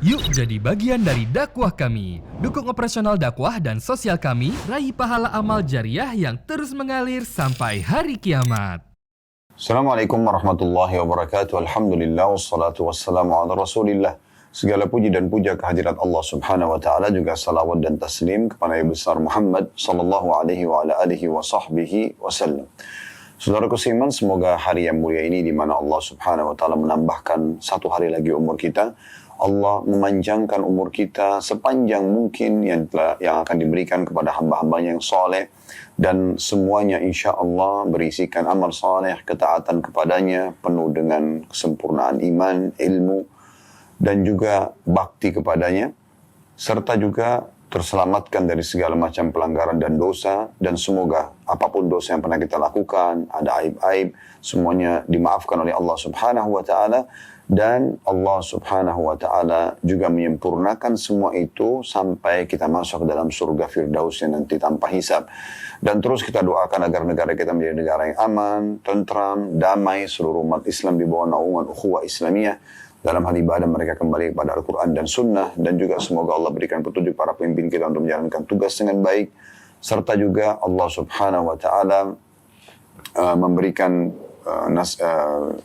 Yuk jadi bagian dari dakwah kami. Dukung operasional dakwah dan sosial kami, raih pahala amal jariah yang terus mengalir sampai hari kiamat. Assalamualaikum warahmatullahi wabarakatuh. Alhamdulillah wassalatu wassalamu ala Rasulillah. Segala puji dan puja kehadirat Allah Subhanahu wa taala, juga salawat dan taslim kepada Nabi besar Muhammad sallallahu alaihi wa ala alihi wa sahbihi wasallam. Saudaraku seiman, semoga hari yang mulia ini di mana Allah Subhanahu wa taala menambahkan satu hari lagi umur kita, Allah memanjangkan umur kita sepanjang mungkin yang akan diberikan kepada hamba-hambanya yang soleh, dan semuanya insya Allah berisikan amal soleh, ketaatan kepadanya, penuh dengan kesempurnaan iman, ilmu, dan juga bakti kepadanya, serta juga terselamatkan dari segala macam pelanggaran dan dosa. Dan semoga apapun dosa yang pernah kita lakukan, ada aib-aib, semuanya dimaafkan oleh Allah Subhanahu wa ta'ala. Dan Allah Subhanahu wa ta'ala juga menyempurnakan semua itu sampai kita masuk ke dalam surga Firdausnya nanti tanpa hisab. Dan terus kita doakan agar negara kita menjadi negara yang aman, tentram, damai, seluruh umat Islam di bawah naungan ukhuwah Islamiyah. Dalam hal ibadah mereka kembali kepada Al-Quran dan Sunnah. Dan juga semoga Allah berikan petunjuk para pemimpin kita untuk menjalankan tugas dengan baik. Serta juga Allah Subhanahu wa ta'ala memberikan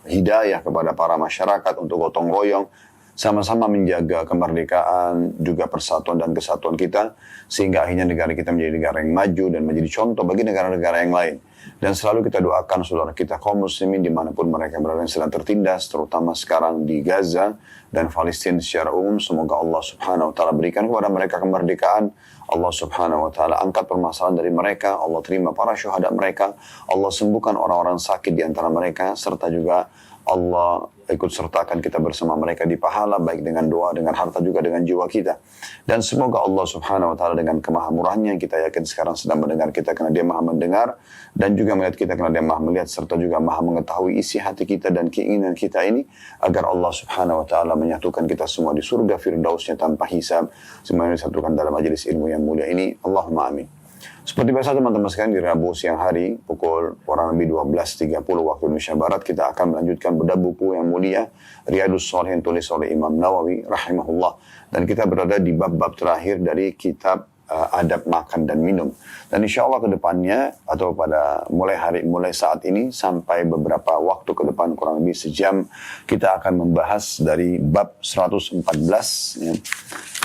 hidayah kepada para masyarakat untuk gotong royong, sama-sama menjaga kemerdekaan, juga persatuan dan kesatuan kita, sehingga akhirnya negara kita menjadi negara yang maju dan menjadi contoh bagi negara-negara yang lain. Dan selalu kita doakan saudara kita kaum muslimin dimanapun mereka berada yang sedang tertindas, terutama sekarang di Gaza dan Palestina secara umum. Semoga Allah Subhanahu wa ta'ala berikan kepada mereka kemerdekaan. Allah Subhanahu wa ta'ala angkat permasalahan dari mereka. Allah terima para syuhada mereka. Allah sembuhkan orang-orang sakit di antara mereka. Serta juga Allah ikut sertakan kita bersama mereka di pahala, baik dengan doa, dengan harta, juga dengan jiwa kita. Dan semoga Allah Subhanahu wa ta'ala dengan kemahamurahnya, yang kita yakin sekarang sedang mendengar kita karena dia maha mendengar, dan juga melihat kita karena dia maha melihat, serta juga maha mengetahui isi hati kita dan keinginan kita ini, agar Allah Subhanahu wa ta'ala menyatukan kita semua di surga Firdausnya tanpa hisab, semuanya disatukan dalam majelis ilmu yang mulia ini. Allahumma amin. Seperti biasa teman-teman sekalian, di Rabu siang hari pukul kurang lebih 12.30 waktu Indonesia Barat, kita akan melanjutkan bedah buku yang mulia Riyadhus Shalihin tulis oleh Imam Nawawi rahimahullah. Dan kita berada di bab-bab terakhir dari kitab adab makan dan minum. Dan insya Allah ke depannya, atau mulai saat ini sampai beberapa waktu ke depan, kurang lebih sejam, kita akan membahas dari bab 114. Ya.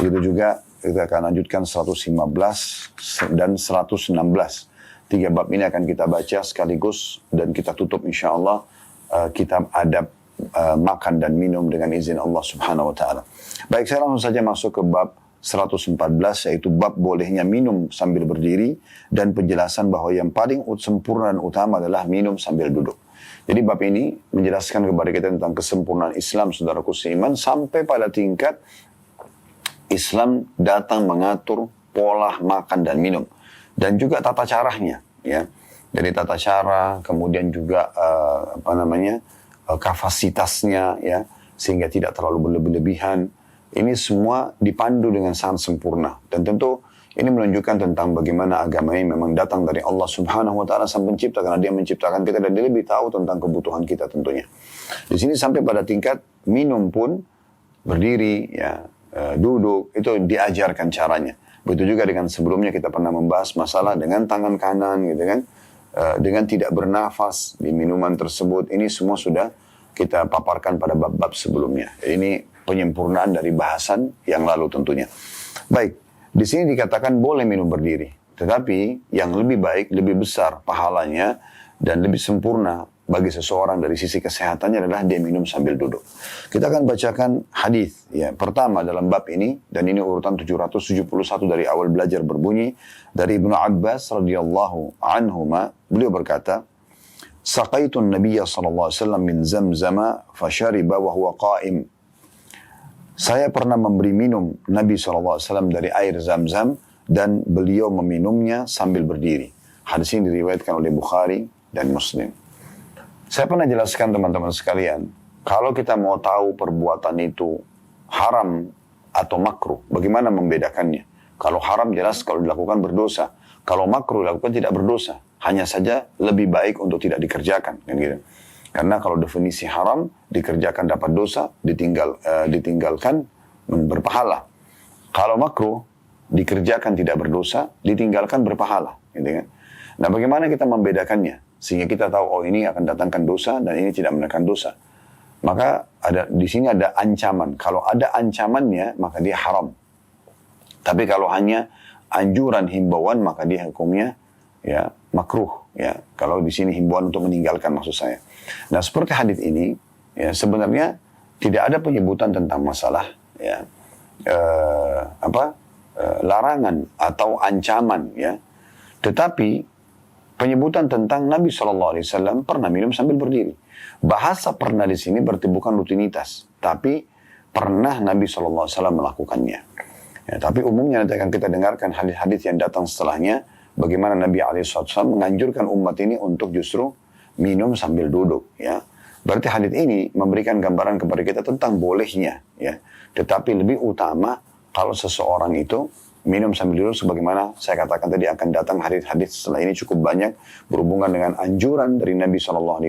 Begitu juga kita akan lanjutkan 115 dan 116. Tiga bab ini akan kita baca sekaligus dan kita tutup insya Allah kitab adab makan dan minum dengan izin Allah Subhanahu wa ta'ala. Baik, saya langsung saja masuk ke bab 114, yaitu bab bolehnya minum sambil berdiri dan penjelasan bahwa yang paling sempurna dan utama adalah minum sambil duduk. Jadi bab ini menjelaskan kepada kita tentang kesempurnaan Islam, saudaraku seiman, sampai pada tingkat Islam datang mengatur pola makan dan minum dan juga tata caranya, ya. Dari tata cara, kemudian juga kapasitasnya, ya, sehingga tidak terlalu berlebihan. Ini semua dipandu dengan sangat sempurna, dan tentu ini menunjukkan tentang bagaimana agama ini memang datang dari Allah Subhanahu wa ta'ala sang pencipta, karena dia menciptakan kita dan dia lebih tahu tentang kebutuhan kita tentunya. Di sini sampai pada tingkat minum pun berdiri, ya, duduk, itu diajarkan caranya. Begitu juga dengan sebelumnya kita pernah membahas masalah dengan tangan kanan, gitu kan, dengan tidak bernafas di minuman tersebut. Ini semua sudah kita paparkan pada bab-bab sebelumnya. Ini penyempurnaan dari bahasan yang lalu tentunya. Baik, di sini dikatakan boleh minum berdiri, tetapi yang lebih baik, lebih besar pahalanya dan lebih sempurna bagi seseorang dari sisi kesehatannya adalah dia minum sambil duduk. Kita akan bacakan hadis, ya, pertama dalam bab ini, dan ini urutan 771 dari awal belajar berbunyi dari Ibnu Abbas radhiyallahu anhuma. Beliau berkata, "Saqaitu an-nabiyya sallallahu alaihi wasallam min zamzama fashariba wa huwa qa'im." Saya pernah memberi minum Nabi sallallahu alaihi wasallam dari air Zamzam dan beliau meminumnya sambil berdiri. Hadis ini diriwayatkan oleh Bukhari dan Muslim. Saya pernah jelaskan teman-teman sekalian, kalau kita mau tahu perbuatan itu haram atau makruh, bagaimana membedakannya? Kalau haram jelas kalau dilakukan berdosa. Kalau makruh dilakukan tidak berdosa. Hanya saja lebih baik untuk tidak dikerjakan. Kan gitu. Karena kalau definisi haram, dikerjakan dapat dosa, ditinggalkan berpahala. Kalau makruh, dikerjakan tidak berdosa, ditinggalkan berpahala. Gitu kan? Nah, bagaimana kita membedakannya? Sehingga kita tahu, oh ini akan datangkan dosa dan ini tidak mendatangkan dosa. Maka di sini ada ancaman. Kalau ada ancamannya, maka dia haram. Tapi kalau hanya anjuran, himbauan, maka dia hukumnya ya makruh. Ya, kalau di sini himbauan untuk meninggalkan maksud saya. Nah, seperti hadis ini, ya sebenarnya tidak ada penyebutan tentang masalah ya larangan atau ancaman ya. Tetapi penyebutan tentang Nabi SAW pernah minum sambil berdiri. Bahasa pernah di sini berarti bukan rutinitas, tapi pernah Nabi SAW melakukannya. Ya, tapi umumnya nanti akan kita dengarkan hadis-hadis yang datang setelahnya, bagaimana Nabi SAW menganjurkan umat ini untuk justru minum sambil duduk. Ya, berarti hadis ini memberikan gambaran kepada kita tentang bolehnya. Ya, tetapi lebih utama kalau seseorang itu minum sambil duduk, sebagaimana saya katakan tadi akan datang hadis-hadis setelah ini cukup banyak berhubungan dengan anjuran dari Nabi SAW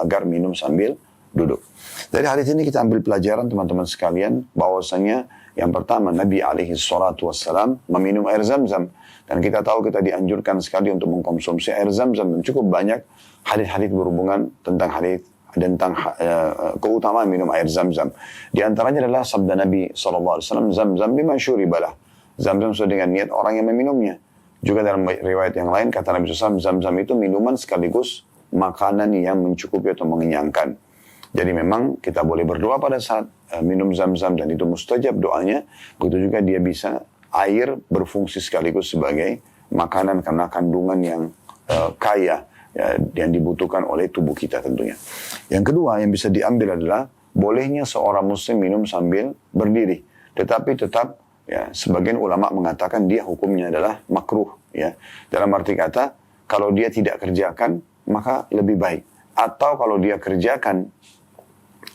agar minum sambil duduk. Dari hadis ini kita ambil pelajaran teman-teman sekalian, bahwasanya yang pertama Nabi SAW meminum air Zam-Zam, dan kita tahu kita dianjurkan sekali untuk mengkonsumsi air Zam-Zam, dan cukup banyak hadis-hadis berhubungan tentang keutamaan minum air Zam-Zam. Di antaranya adalah sabda Nabi SAW, Zam-Zam lima syuribalah. Zam-Zam sesuai dengan niat orang yang meminumnya. Juga dalam riwayat yang lain kata Nabi SAW, Zam-Zam itu minuman sekaligus makanan yang mencukupi atau mengenyangkan. Jadi memang kita boleh berdoa pada saat minum Zam-Zam dan itu mustajab doanya. Begitu juga dia bisa air berfungsi sekaligus sebagai makanan karena kandungan yang kaya ya, yang dibutuhkan oleh tubuh kita tentunya. Yang kedua yang bisa diambil adalah bolehnya seorang muslim minum sambil berdiri. Tetapi tetap ya, sebagian ulama mengatakan dia hukumnya adalah makruh. Ya. Dalam arti kata, kalau dia tidak kerjakan, maka lebih baik. Atau kalau dia kerjakan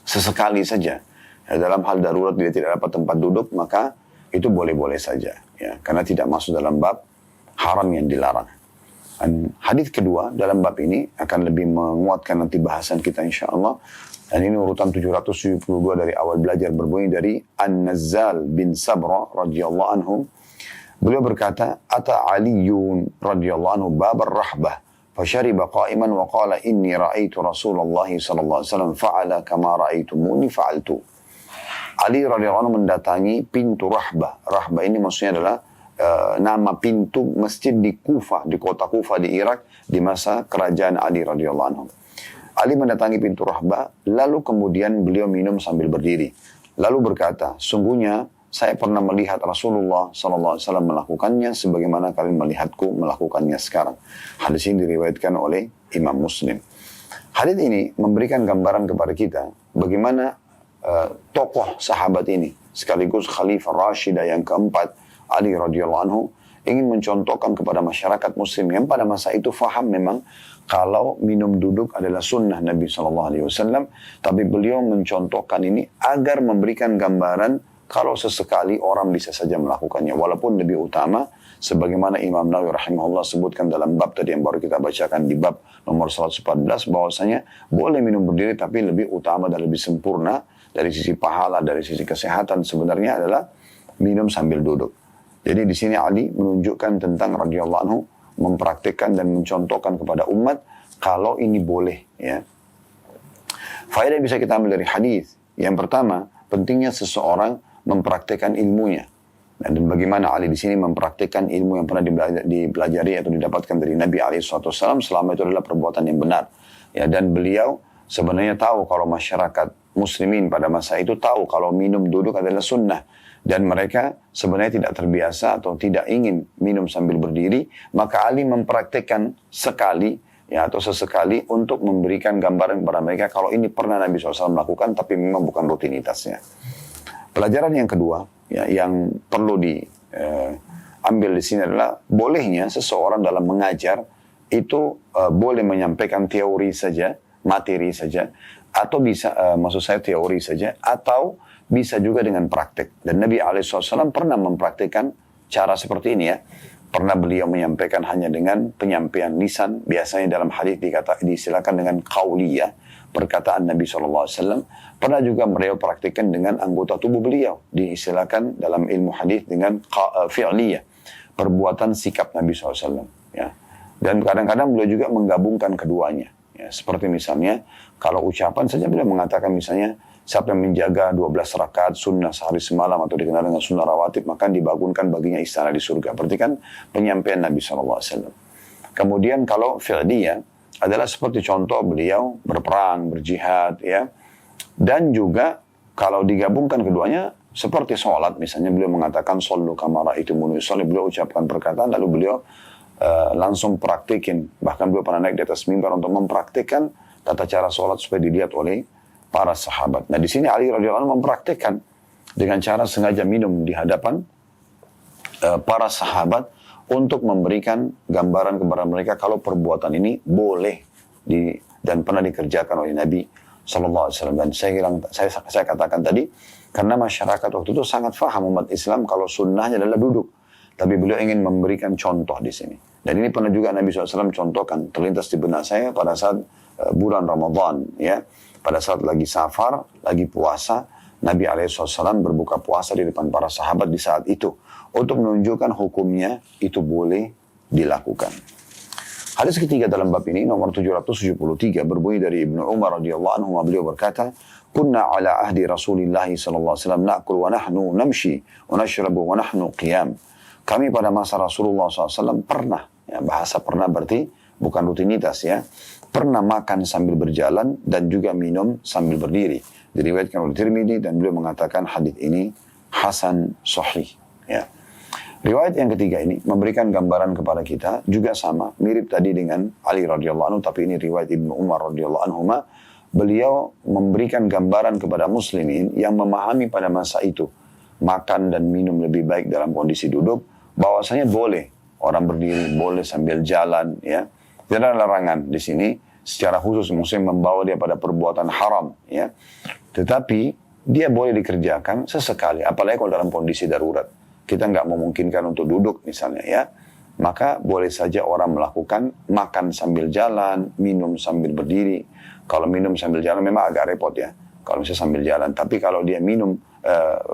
sesekali saja, ya, dalam hal darurat dia tidak dapat tempat duduk, maka itu boleh-boleh saja. Ya. Karena tidak masuk dalam bab haram yang dilarang. Dan hadis kedua dalam bab ini akan lebih menguatkan nanti bahasan kita insya Allah. Dan ini urutan 772 dari awal belajar, berbunyi dari An-Nazzal bin Sabra radhiyallahu anhu. Beliau berkata, Ata Aliyun radhiyallahu anhu babar rahbah, fashariba qa'iman wa qala inni ra'aitu Rasulullah sallallahu alaihi wasallam fa'ala kama ra'aitumuni fa'altu. Ali radhiyallahu anhu mendatangi pintu rahbah. Rahbah ini maksudnya adalah nama pintu masjid di Kufah, di kota Kufah di Irak di masa kerajaan Ali radhiyallahu anhu. Ali mendatangi pintu rahbah, lalu kemudian beliau minum sambil berdiri. Lalu berkata, sungguhnya saya pernah melihat Rasulullah SAW melakukannya sebagaimana kalian melihatku melakukannya sekarang. Hadis ini diriwayatkan oleh Imam Muslim. Hadis ini memberikan gambaran kepada kita bagaimana tokoh sahabat ini, sekaligus Khalifah Rashidah yang keempat, Ali radhiyallahu anhu, ingin mencontohkan kepada masyarakat muslim yang pada masa itu faham memang kalau minum duduk adalah sunnah Nabi SAW, tapi beliau mencontohkan ini agar memberikan gambaran kalau sesekali orang bisa saja melakukannya, walaupun lebih utama, sebagaimana Imam Nawawi rahimahullah sebutkan dalam bab tadi yang baru kita bacakan di bab nomor 114, bahwasanya boleh minum berdiri, tapi lebih utama dan lebih sempurna dari sisi pahala, dari sisi kesehatan sebenarnya adalah minum sambil duduk. Jadi di sini Ali menunjukkan tentang radhiyallahu anhu mempraktikkan dan mencontohkan kepada umat kalau ini boleh. Ya. Faedah yang bisa kita ambil dari hadis. Yang pertama, pentingnya seseorang mempraktikkan ilmunya. Dan bagaimana Ali di sini mempraktikkan ilmu yang pernah dipelajari atau didapatkan dari Nabi SAW selama itu adalah perbuatan yang benar. Ya, dan beliau sebenarnya tahu kalau masyarakat muslimin pada masa itu tahu kalau minum duduk adalah sunnah. Dan mereka sebenarnya tidak terbiasa atau tidak ingin minum sambil berdiri, maka Ali mempraktikkan sekali ya, atau sesekali untuk memberikan gambaran kepada mereka kalau ini pernah Nabi SAW melakukan, tapi memang bukan rutinitasnya. Pelajaran yang kedua ya, yang perlu diambil di sini adalah bolehnya seseorang dalam mengajar itu boleh menyampaikan teori saja, materi saja, atau bisa maksud saya teori saja, atau bisa juga dengan praktek. Dan Nabi SAW pernah mempraktikkan cara seperti ini ya. Pernah beliau menyampaikan hanya dengan penyampaian lisan. Biasanya dalam hadis disilakan dengan qauliyah, perkataan Nabi SAW. Pernah juga beliau praktikkan dengan anggota tubuh beliau. Diistilahkan dalam ilmu hadis dengan fi'liyah, perbuatan sikap Nabi SAW. Ya. Dan kadang-kadang beliau juga menggabungkan keduanya. Ya, seperti misalnya, kalau ucapan saja beliau mengatakan misalnya, siapa yang menjaga 12 rakaat sunnah sehari semalam atau dikenal dengan sunnah rawatib, maka dibangunkan baginya istana di surga. Berarti kan penyampaian Nabi SAW. Kemudian kalau fi'liyah adalah seperti contoh beliau berperang, berjihad, ya. Dan juga kalau digabungkan keduanya, seperti sholat, misalnya beliau mengatakan, Sallu kama ra'aitumuni usolli, beliau ucapkan perkataan, lalu beliau langsung praktikin. Bahkan beliau pernah naik di atas mimbar untuk mempraktikkan tata cara sholat supaya dilihat oleh para sahabat. Nah di sini Ali radhiyallahu anhu mempraktikkan dengan cara sengaja minum di hadapan para sahabat untuk memberikan gambaran kepada mereka kalau perbuatan ini boleh dan pernah dikerjakan oleh Nabi Sallallahu Alaihi Wasallam. Dan saya katakan tadi karena masyarakat waktu itu sangat faham umat Islam kalau sunnahnya adalah duduk. Tapi beliau ingin memberikan contoh di sini. Dan ini pernah juga Nabi SAW contohkan terlintas di benak saya pada saat bulan Ramadan, ya. Pada saat lagi safar, lagi puasa, Nabi SAW berbuka puasa di depan para sahabat di saat itu. Untuk menunjukkan hukumnya itu boleh dilakukan. Hadis ketiga dalam bab ini, nomor 773, berbunyi dari Ibnu Umar radhiyallahu anhu, beliau berkata, Kunna ala ahdi Rasulillah sallallahu alaihi wasallam na'kul wa nahnu namshi wa nashrabu wa nahnu qiyam. Kami pada masa Rasulullah SAW pernah, ya, bahasa pernah berarti bukan rutinitas, ya, pernah makan sambil berjalan dan juga minum sambil berdiri. Diriwayatkan oleh Tirmidzi dan beliau mengatakan hadis ini hasan sahih. Ya. Riwayat yang ketiga ini memberikan gambaran kepada kita juga sama, mirip tadi dengan Ali radhiyallahu anhu, tapi ini riwayat Ibnu Umar radhiyallahu anhu. Beliau memberikan gambaran kepada muslimin yang memahami pada masa itu makan dan minum lebih baik dalam kondisi duduk, bahwasanya boleh orang berdiri, boleh sambil jalan, ya. Tidak ada larangan di sini secara khusus muslim membawa dia pada perbuatan haram, ya. Tetapi dia boleh dikerjakan sesekali, apalagi kalau dalam kondisi darurat. Kita nggak memungkinkan untuk duduk misalnya, ya. Maka boleh saja orang melakukan makan sambil jalan, minum sambil berdiri. Kalau minum sambil jalan memang agak repot, ya. Kalau misalnya sambil jalan. Tapi kalau dia minum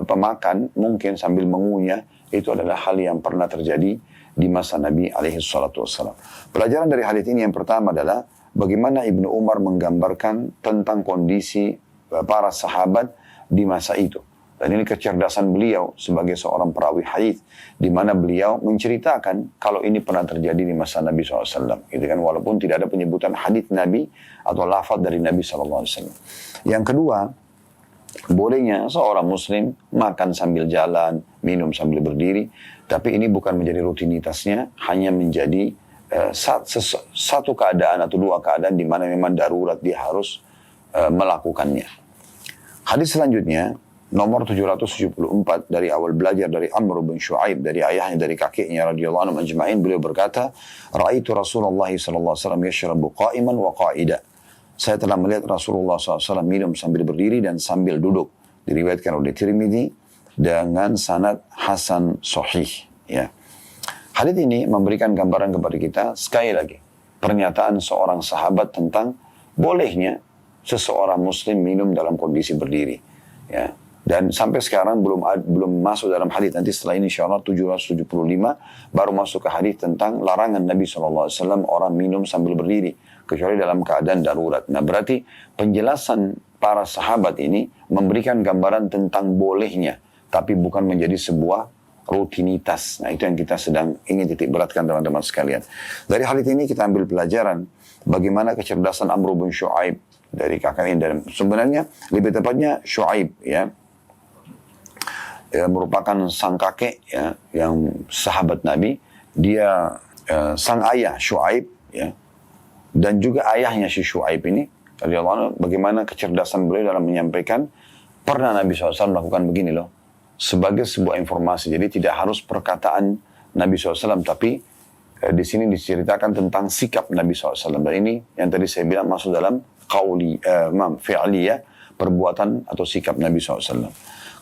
pemakan mungkin sambil mengunyah, itu adalah hal yang pernah terjadi di masa Nabi SAW. Pelajaran dari hadis ini yang pertama adalah bagaimana Ibnu Umar menggambarkan tentang kondisi para sahabat di masa itu. Dan ini kecerdasan beliau sebagai seorang perawi hadis, di mana beliau menceritakan kalau ini pernah terjadi di masa Nabi SAW. Gitu kan, walaupun tidak ada penyebutan hadis Nabi atau lafaz dari Nabi SAW. Yang kedua, bolehnya seorang muslim makan sambil jalan, minum sambil berdiri, tapi ini bukan menjadi rutinitasnya, hanya menjadi satu keadaan atau dua keadaan di mana memang darurat dia harus melakukannya. Hadis selanjutnya, nomor 774 dari awal belajar dari Amr bin Shu'aib, dari ayahnya, dari kakeknya radhiyallahu anhu ajma'in, beliau berkata, Ra'aitu Rasulullah sallallahu alaihi wasallam yashrabu qa'iman wa qa'ida. Saya telah melihat Rasulullah SAW minum sambil berdiri dan sambil duduk. Diriwayatkan oleh Tirmidzi dengan sanad hasan sahih. Ya. Hadis ini memberikan gambaran kepada kita, sekali lagi, pernyataan seorang sahabat tentang bolehnya seseorang muslim minum dalam kondisi berdiri. Ya. Dan sampai sekarang belum masuk dalam hadis. Nanti setelah ini insyaAllah 775 baru masuk ke hadis tentang larangan Nabi SAW orang minum sambil berdiri, kecuali dalam keadaan darurat. Nah berarti penjelasan para sahabat ini memberikan gambaran tentang bolehnya, tapi bukan menjadi sebuah rutinitas. Nah itu yang kita sedang ingin titik beratkan teman-teman sekalian. Dari hadis ini kita ambil pelajaran bagaimana kecerdasan Amr bin Shu'aib dari kakaknya, dan sebenarnya lebih tepatnya Shu'aib, ya. Merupakan sang kakek, ya, yang sahabat Nabi. Dia sang ayah Shu'aib, ya, dan juga ayahnya si Shu'aib ini radhiyallahu anhu, bagaimana kecerdasan beliau dalam menyampaikan pernah Nabi SAW melakukan begini loh, sebagai sebuah informasi. Jadi tidak harus perkataan Nabi SAW, tapi di sini diceritakan tentang sikap Nabi SAW. Dan ini yang tadi saya bilang masuk dalam fi'liyah, perbuatan atau sikap Nabi SAW.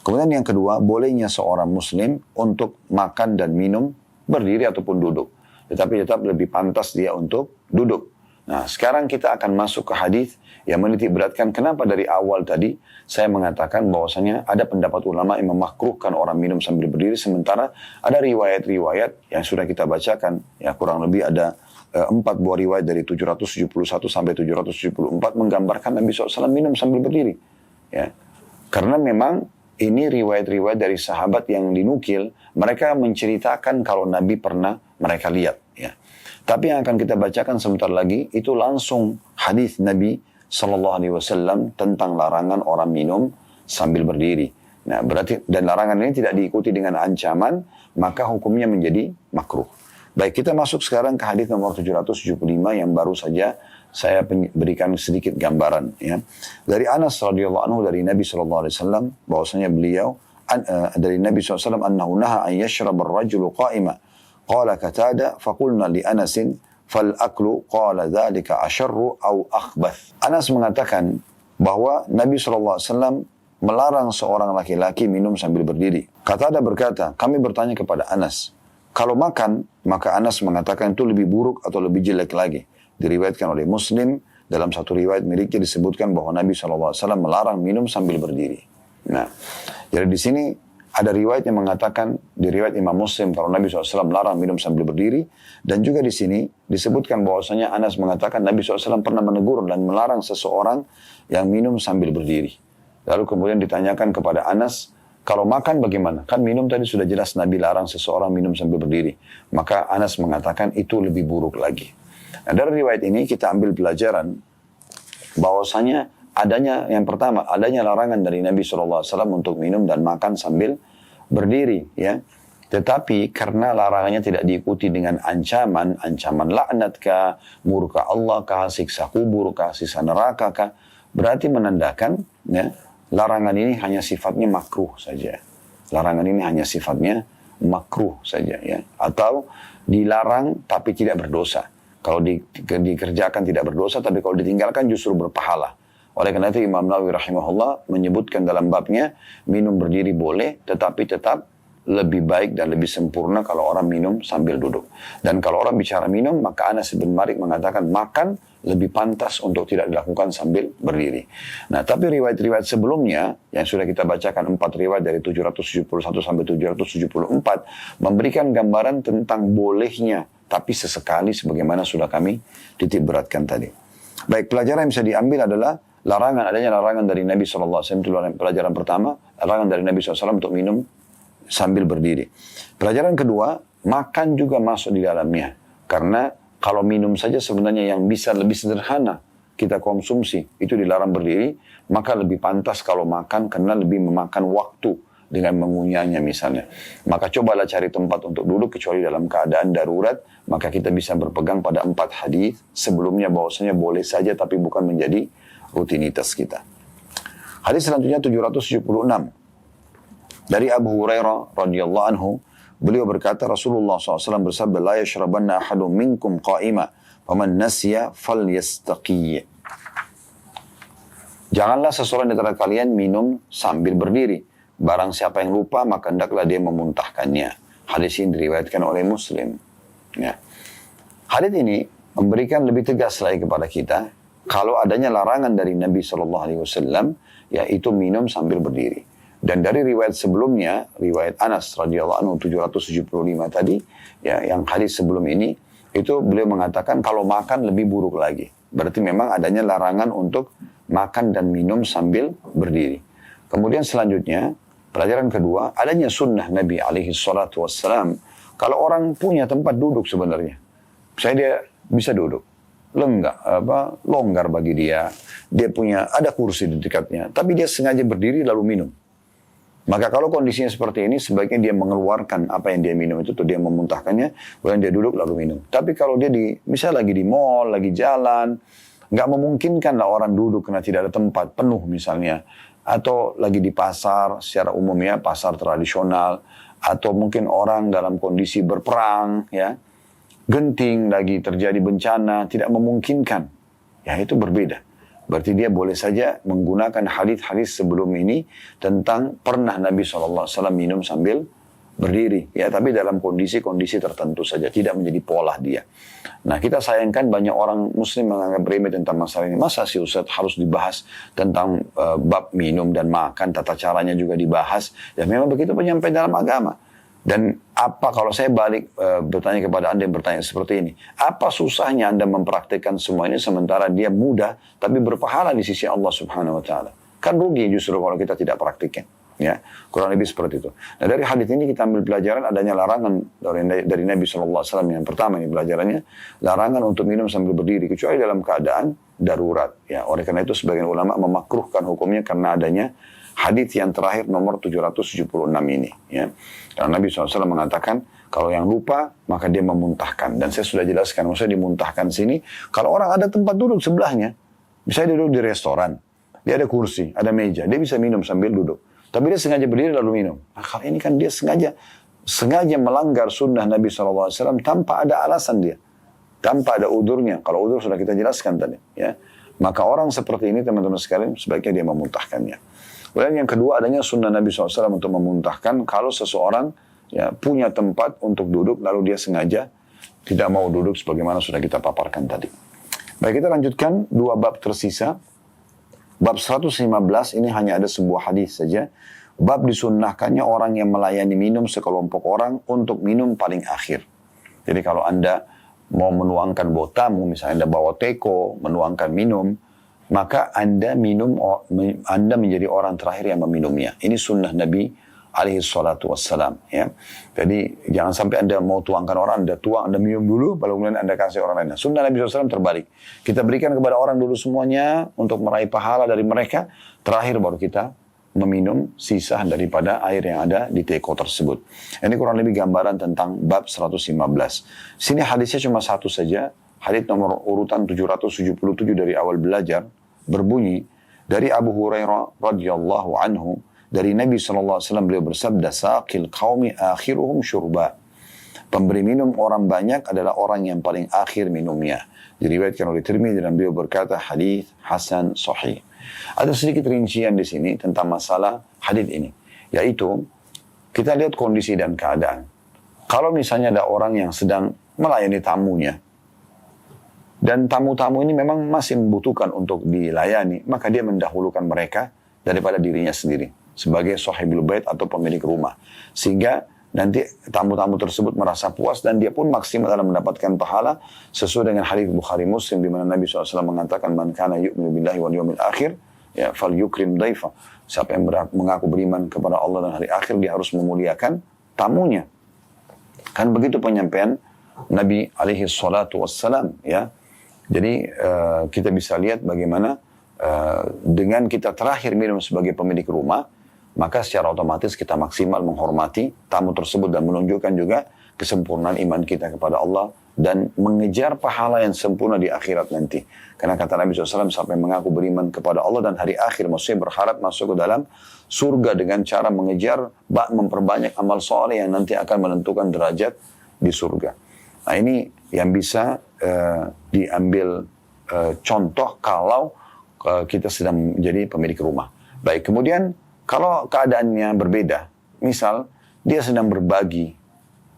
Kemudian yang kedua, bolehnya seorang muslim untuk makan dan minum berdiri ataupun duduk. Tetapi tetap lebih pantas dia untuk duduk. Nah, sekarang kita akan masuk ke hadis yang menitik beratkan kenapa dari awal tadi saya mengatakan bahwasanya ada pendapat ulama yang memakruhkan orang minum sambil berdiri, sementara ada riwayat-riwayat yang sudah kita bacakan, ya kurang lebih ada 4 buah riwayat dari 771 sampai 774 menggambarkan Nabi SAW minum sambil berdiri. Ya. Karena memang ini riwayat-riwayat dari sahabat yang dinukil, mereka menceritakan kalau Nabi pernah mereka lihat. Ya. Tapi yang akan kita bacakan sebentar lagi itu langsung hadis Nabi SAW tentang larangan orang minum sambil berdiri. Nah, berarti dan larangan ini tidak diikuti dengan ancaman, maka hukumnya menjadi makruh. Baik, kita masuk sekarang ke hadis nomor 775 yang baru saja saya berikan sedikit gambaran. Ya. Dari Anas radhiyallahu anhu dari Nabi SAW bahwasanya beliau dari Nabi SAW annahu naha an yashraba ar-rajulu qa'ima. Qala Qatada faqulna li Anasin fal aklu qala dzalika asyarru au akhbath. Anas mengatakan bahwa Nabi SAW melarang seorang laki-laki minum sambil berdiri. Qatada berkata, kami bertanya kepada Anas, kalau makan, maka Anas mengatakan itu lebih buruk atau lebih jelek lagi. Diriwayatkan oleh Muslim, dalam satu riwayat miliknya disebutkan bahwa Nabi SAW melarang minum sambil berdiri. Nah, jadi di sini ada riwayat yang mengatakan, di riwayat Imam Muslim, kalau Nabi SAW melarang minum sambil berdiri, dan juga di sini disebutkan bahwasanya Anas mengatakan Nabi SAW pernah menegur dan melarang seseorang yang minum sambil berdiri. Lalu kemudian ditanyakan kepada Anas, kalau makan bagaimana? Kan minum tadi sudah jelas Nabi larang seseorang minum sambil berdiri. Maka Anas mengatakan itu lebih buruk lagi. Nah, dari riwayat ini kita ambil pelajaran bahwasanya adanya yang pertama, adanya larangan dari Nabi SAW untuk minum dan makan sambil berdiri. Ya. Tetapi karena larangannya tidak diikuti dengan ancaman laknat kah, murka Allah kah, siksa kubur kah, siksa neraka kah, berarti menandakan ya, larangan ini hanya sifatnya makruh saja. Larangan ini hanya sifatnya makruh saja. Ya. Atau dilarang tapi tidak berdosa. Kalau dikerjakan tidak berdosa, tapi kalau ditinggalkan justru berpahala. Oleh karena itu Imam Nawawi rahimahullah menyebutkan dalam babnya, minum berdiri boleh, tetapi tetap lebih baik dan lebih sempurna kalau orang minum sambil duduk. Dan kalau orang bicara minum, maka Anas bin Malik mengatakan makan lebih pantas untuk tidak dilakukan sambil berdiri. Nah, tapi riwayat-riwayat sebelumnya, yang sudah kita bacakan 4 riwayat dari 771 sampai 774, memberikan gambaran tentang bolehnya, tapi sesekali sebagaimana sudah kami titik beratkan tadi. Baik, pelajaran yang bisa diambil adalah adanya larangan dari Nabi SAW, itu pelajaran pertama, larangan dari Nabi SAW untuk minum sambil berdiri. Pelajaran kedua, makan juga masuk di dalamnya. Karena kalau minum saja sebenarnya yang bisa lebih sederhana kita konsumsi, itu dilarang berdiri, maka lebih pantas kalau makan karena lebih memakan waktu dengan mengunyahnya misalnya. Maka cobalah cari tempat untuk duduk, kecuali dalam keadaan darurat, maka kita bisa berpegang pada 4 hadis sebelumnya bahwasanya boleh saja tapi bukan menjadi rutinitas kita. Hadis selanjutnya 776. Dari Abu Hurairah radhiyallahu anhu, beliau berkata Rasulullah SAW bersabda, la yashrabanna ahadun minkum qa'ima, faman nasiya falyastaqi. Janganlah seseorang di antara kalian minum sambil berdiri. Barang siapa yang lupa, maka hendaklah dia memuntahkannya. Hadis ini diriwayatkan oleh Muslim. Ya. Hadis ini memberikan lebih tegas lagi kepada kita, kalau adanya larangan dari Nabi SAW, yaitu minum sambil berdiri. Dan dari riwayat sebelumnya, riwayat Anas radhiyallahu anhu 775 tadi, ya, yang hadis sebelum ini, itu beliau mengatakan kalau makan lebih buruk lagi. Berarti memang adanya larangan untuk makan dan minum sambil berdiri. Kemudian selanjutnya, pelajaran kedua, adanya sunnah Nabi SAW. Kalau orang punya tempat duduk sebenarnya, misalnya dia bisa duduk, longgar bagi dia punya ada kursi di dekatnya, tapi dia sengaja berdiri lalu minum. Maka kalau kondisinya seperti ini, sebaiknya dia mengeluarkan apa yang dia minum itu, tuh dia memuntahkannya, kemudian dia duduk lalu minum. Tapi kalau dia misalnya lagi di mall, lagi jalan, nggak memungkinkan lah orang duduk karena tidak ada tempat penuh misalnya, atau lagi di pasar secara umum ya, pasar tradisional, atau mungkin orang dalam kondisi berperang ya, genting lagi terjadi bencana, tidak memungkinkan, ya itu berbeda. Berarti dia boleh saja menggunakan hadis-hadis sebelum ini tentang pernah Nabi SAW minum sambil berdiri, ya, tapi dalam kondisi-kondisi tertentu saja, tidak menjadi pola dia. Nah, kita sayangkan banyak orang muslim menganggap remeh tentang masalah ini. Masa sih Ustaz harus dibahas tentang bab minum dan makan, tata caranya juga dibahas. Ya memang begitu penyampaian dalam agama. Dan apa kalau saya balik bertanya kepada Anda yang bertanya seperti ini, apa susahnya Anda mempraktikkan semua ini sementara dia mudah tapi berpahala di sisi Allah Subhanahu wa taala? Kan rugi justru kalau kita tidak praktikkan. Ya, kurang lebih seperti itu. Nah, dari hadis ini kita ambil pelajaran adanya larangan dari Nabi SAW. Yang pertama ini pelajarannya, larangan untuk minum sambil berdiri kecuali dalam keadaan darurat. Ya, oleh karena itu sebagian ulama memakruhkan hukumnya karena adanya hadis yang terakhir nomor 776 ini. Ya, karena Nabi SAW mengatakan kalau yang lupa maka dia memuntahkan. Dan saya sudah jelaskan, maksudnya dimuntahkan sini. Kalau orang ada tempat duduk sebelahnya, misalnya dia duduk di restoran, dia ada kursi, ada meja, dia bisa minum sambil duduk. Tapi dia sengaja berdiri lalu minum. Nah, kalau ini kan dia sengaja melanggar sunnah Nabi SAW tanpa ada alasan dia. Tanpa ada udurnya. Kalau udur sudah kita jelaskan tadi. Ya. Maka orang seperti ini teman-teman sekalian sebaiknya dia memuntahkannya. Kemudian yang kedua adanya sunnah Nabi SAW untuk memuntahkan kalau seseorang ya, punya tempat untuk duduk lalu dia sengaja tidak mau duduk sebagaimana sudah kita paparkan tadi. Baik, kita lanjutkan dua bab tersisa. Bab 115 ini hanya ada sebuah hadis saja. Bab disunnahkannya orang yang melayani minum sekelompok orang untuk minum paling akhir. Jadi kalau Anda mau menuangkan botamu, misalnya Anda bawa teko, menuangkan minum, maka Anda menjadi orang terakhir yang meminumnya. Ini sunnah Nabi alaihi salatu wassalam. Ya. Jadi jangan sampai Anda mau tuangkan orang, Anda tuang, Anda minum dulu, baru kemudian Anda kasih orang lain. Sunnah Nabi SAW terbalik. Kita berikan kepada orang dulu semuanya untuk meraih pahala dari mereka. Terakhir baru kita meminum sisa daripada air yang ada di teko tersebut. Ini kurang lebih gambaran tentang bab 115. Sini hadisnya cuma satu saja. Hadis nomor urutan 777 dari awal belajar berbunyi dari Abu Hurairah radhiyallahu anhu. Dari Nabi SAW beliau bersabda, Saqil qaumi akhiruhum syurba. Pemberi minum orang banyak adalah orang yang paling akhir minumnya. Diriwayatkan oleh Tirmidzi dan beliau berkata, hadis hasan sahih. Ada sedikit rincian di sini tentang masalah hadis ini. Yaitu, kita lihat kondisi dan keadaan. Kalau misalnya ada orang yang sedang melayani tamunya, dan tamu-tamu ini memang masih membutuhkan untuk dilayani, maka dia mendahulukan mereka daripada dirinya sendiri. Sebagai sahibul bait atau pemilik rumah. Sehingga nanti tamu-tamu tersebut merasa puas dan dia pun maksimal dalam mendapatkan pahala sesuai dengan hadis Bukhari Muslim di mana Nabi SAW mengatakan man kana yu'minu billahi wal yawmil akhir ya fal yukrim daifa. Siapa yang mengaku beriman kepada Allah dan hari akhir dia harus memuliakan tamunya. Kan begitu penyampaian Nabi alaihi salatu wassalam ya. Jadi kita bisa lihat bagaimana dengan kita terakhir minum sebagai pemilik rumah, maka secara otomatis kita maksimal menghormati tamu tersebut dan menunjukkan juga kesempurnaan iman kita kepada Allah dan mengejar pahala yang sempurna di akhirat nanti. Karena kata Nabi SAW, sampai mengaku beriman kepada Allah dan hari akhir, maksudnya berharap masuk ke dalam surga dengan cara mengejar, memperbanyak amal soleh yang nanti akan menentukan derajat di surga. Nah ini yang bisa diambil contoh kalau kita sedang menjadi pemilik rumah. Baik, kemudian kalau keadaannya berbeda, misal dia sedang berbagi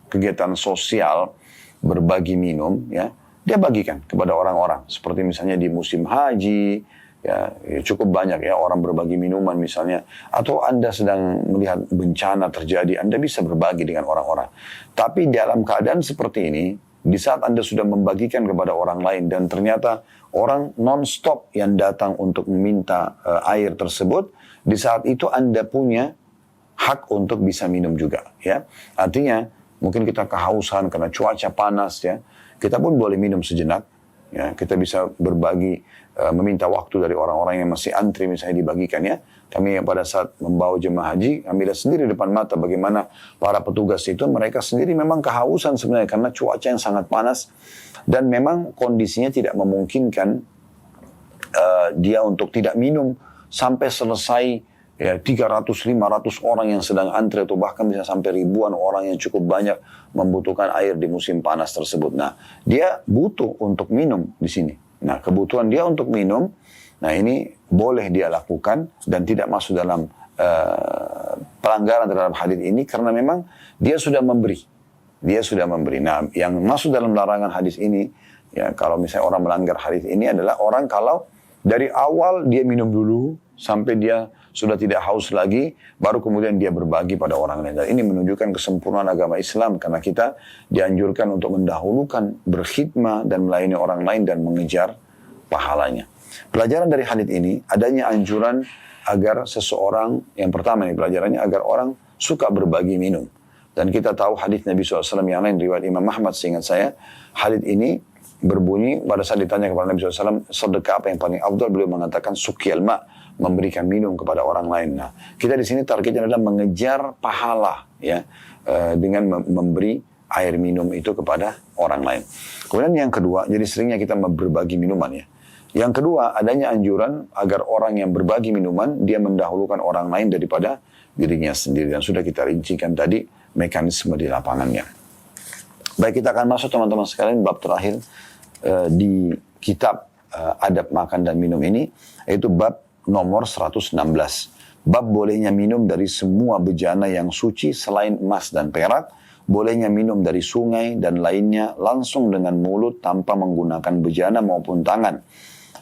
kegiatan sosial, berbagi minum, ya, dia bagikan kepada orang-orang. Seperti misalnya di musim haji, ya cukup banyak ya orang berbagi minuman misalnya. Atau Anda sedang melihat bencana terjadi, Anda bisa berbagi dengan orang-orang. Tapi dalam keadaan seperti ini, di saat Anda sudah membagikan kepada orang lain dan ternyata orang non-stop yang datang untuk meminta air tersebut, di saat itu Anda punya hak untuk bisa minum juga. Ya, artinya mungkin kita kehausan karena cuaca panas ya, kita pun boleh minum sejenak. Ya, kita bisa berbagi, meminta waktu dari orang-orang yang masih antri misalnya dibagikan ya. Kami yang pada saat membawa jemaah haji, kami lihat sendiri depan mata bagaimana para petugas itu mereka sendiri memang kehausan sebenarnya karena cuaca yang sangat panas dan memang kondisinya tidak memungkinkan dia untuk tidak minum sampai selesai ya 300-500 orang yang sedang antri atau bahkan bisa sampai ribuan orang yang cukup banyak membutuhkan air di musim panas tersebut. Nah, dia butuh untuk minum di sini. Nah, kebutuhan dia untuk minum, nah ini boleh dia lakukan dan tidak masuk dalam pelanggaran terhadap hadis ini karena memang dia sudah memberi. Dia sudah memberi. Nah, yang masuk dalam larangan hadis ini, ya kalau misalnya orang melanggar hadis ini adalah orang kalau dari awal dia minum dulu sampai dia sudah tidak haus lagi, baru kemudian dia berbagi pada orang lain. Dan ini menunjukkan kesempurnaan agama Islam karena kita dianjurkan untuk mendahulukan berkhidmah dan melayani orang lain dan mengejar pahalanya. Pelajaran dari hadis ini adanya anjuran agar seseorang, yang pertama nih pelajarannya agar orang suka berbagi minum. Dan kita tahu hadis Nabi SAW yang lain, riwayat Imam Ahmad seingat saya, hadis ini berbunyi pada saat ditanya kepada Nabi SAW, sedekah apa yang paling afdal, beliau mengatakan suqyal ma, memberikan minum kepada orang lain. Nah, kita di sini targetnya adalah mengejar pahala ya dengan memberi air minum itu kepada orang lain. Kemudian yang kedua, jadi seringnya kita berbagi minuman ya. Yang kedua, adanya anjuran agar orang yang berbagi minuman, dia mendahulukan orang lain daripada dirinya sendiri. Dan sudah kita rincikan tadi mekanisme di lapangannya. Baik, kita akan masuk teman-teman sekalian bab terakhir di kitab adab makan dan minum ini, yaitu bab nomor 116. Bab bolehnya minum dari semua bejana yang suci selain emas dan perak, bolehnya minum dari sungai dan lainnya langsung dengan mulut tanpa menggunakan bejana maupun tangan.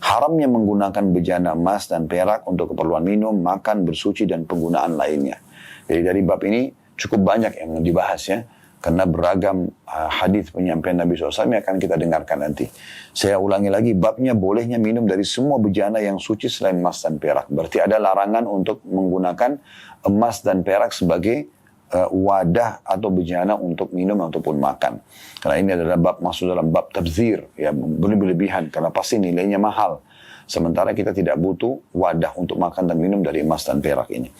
Haramnya menggunakan bejana emas dan perak untuk keperluan minum, makan, bersuci, dan penggunaan lainnya. Jadi dari bab ini cukup banyak yang dibahas ya. Karena beragam hadis penyampaian Nabi SAW yang akan kita dengarkan nanti. Saya ulangi lagi, babnya bolehnya minum dari semua bejana yang suci selain emas dan perak. Berarti ada larangan untuk menggunakan emas dan perak sebagai wadah atau bejana untuk minum ataupun makan. Karena ini adalah bab masuk dalam bab tabzir, ya berlebihan karena pasti nilainya mahal. Sementara kita tidak butuh wadah untuk makan dan minum dari emas dan perak ini.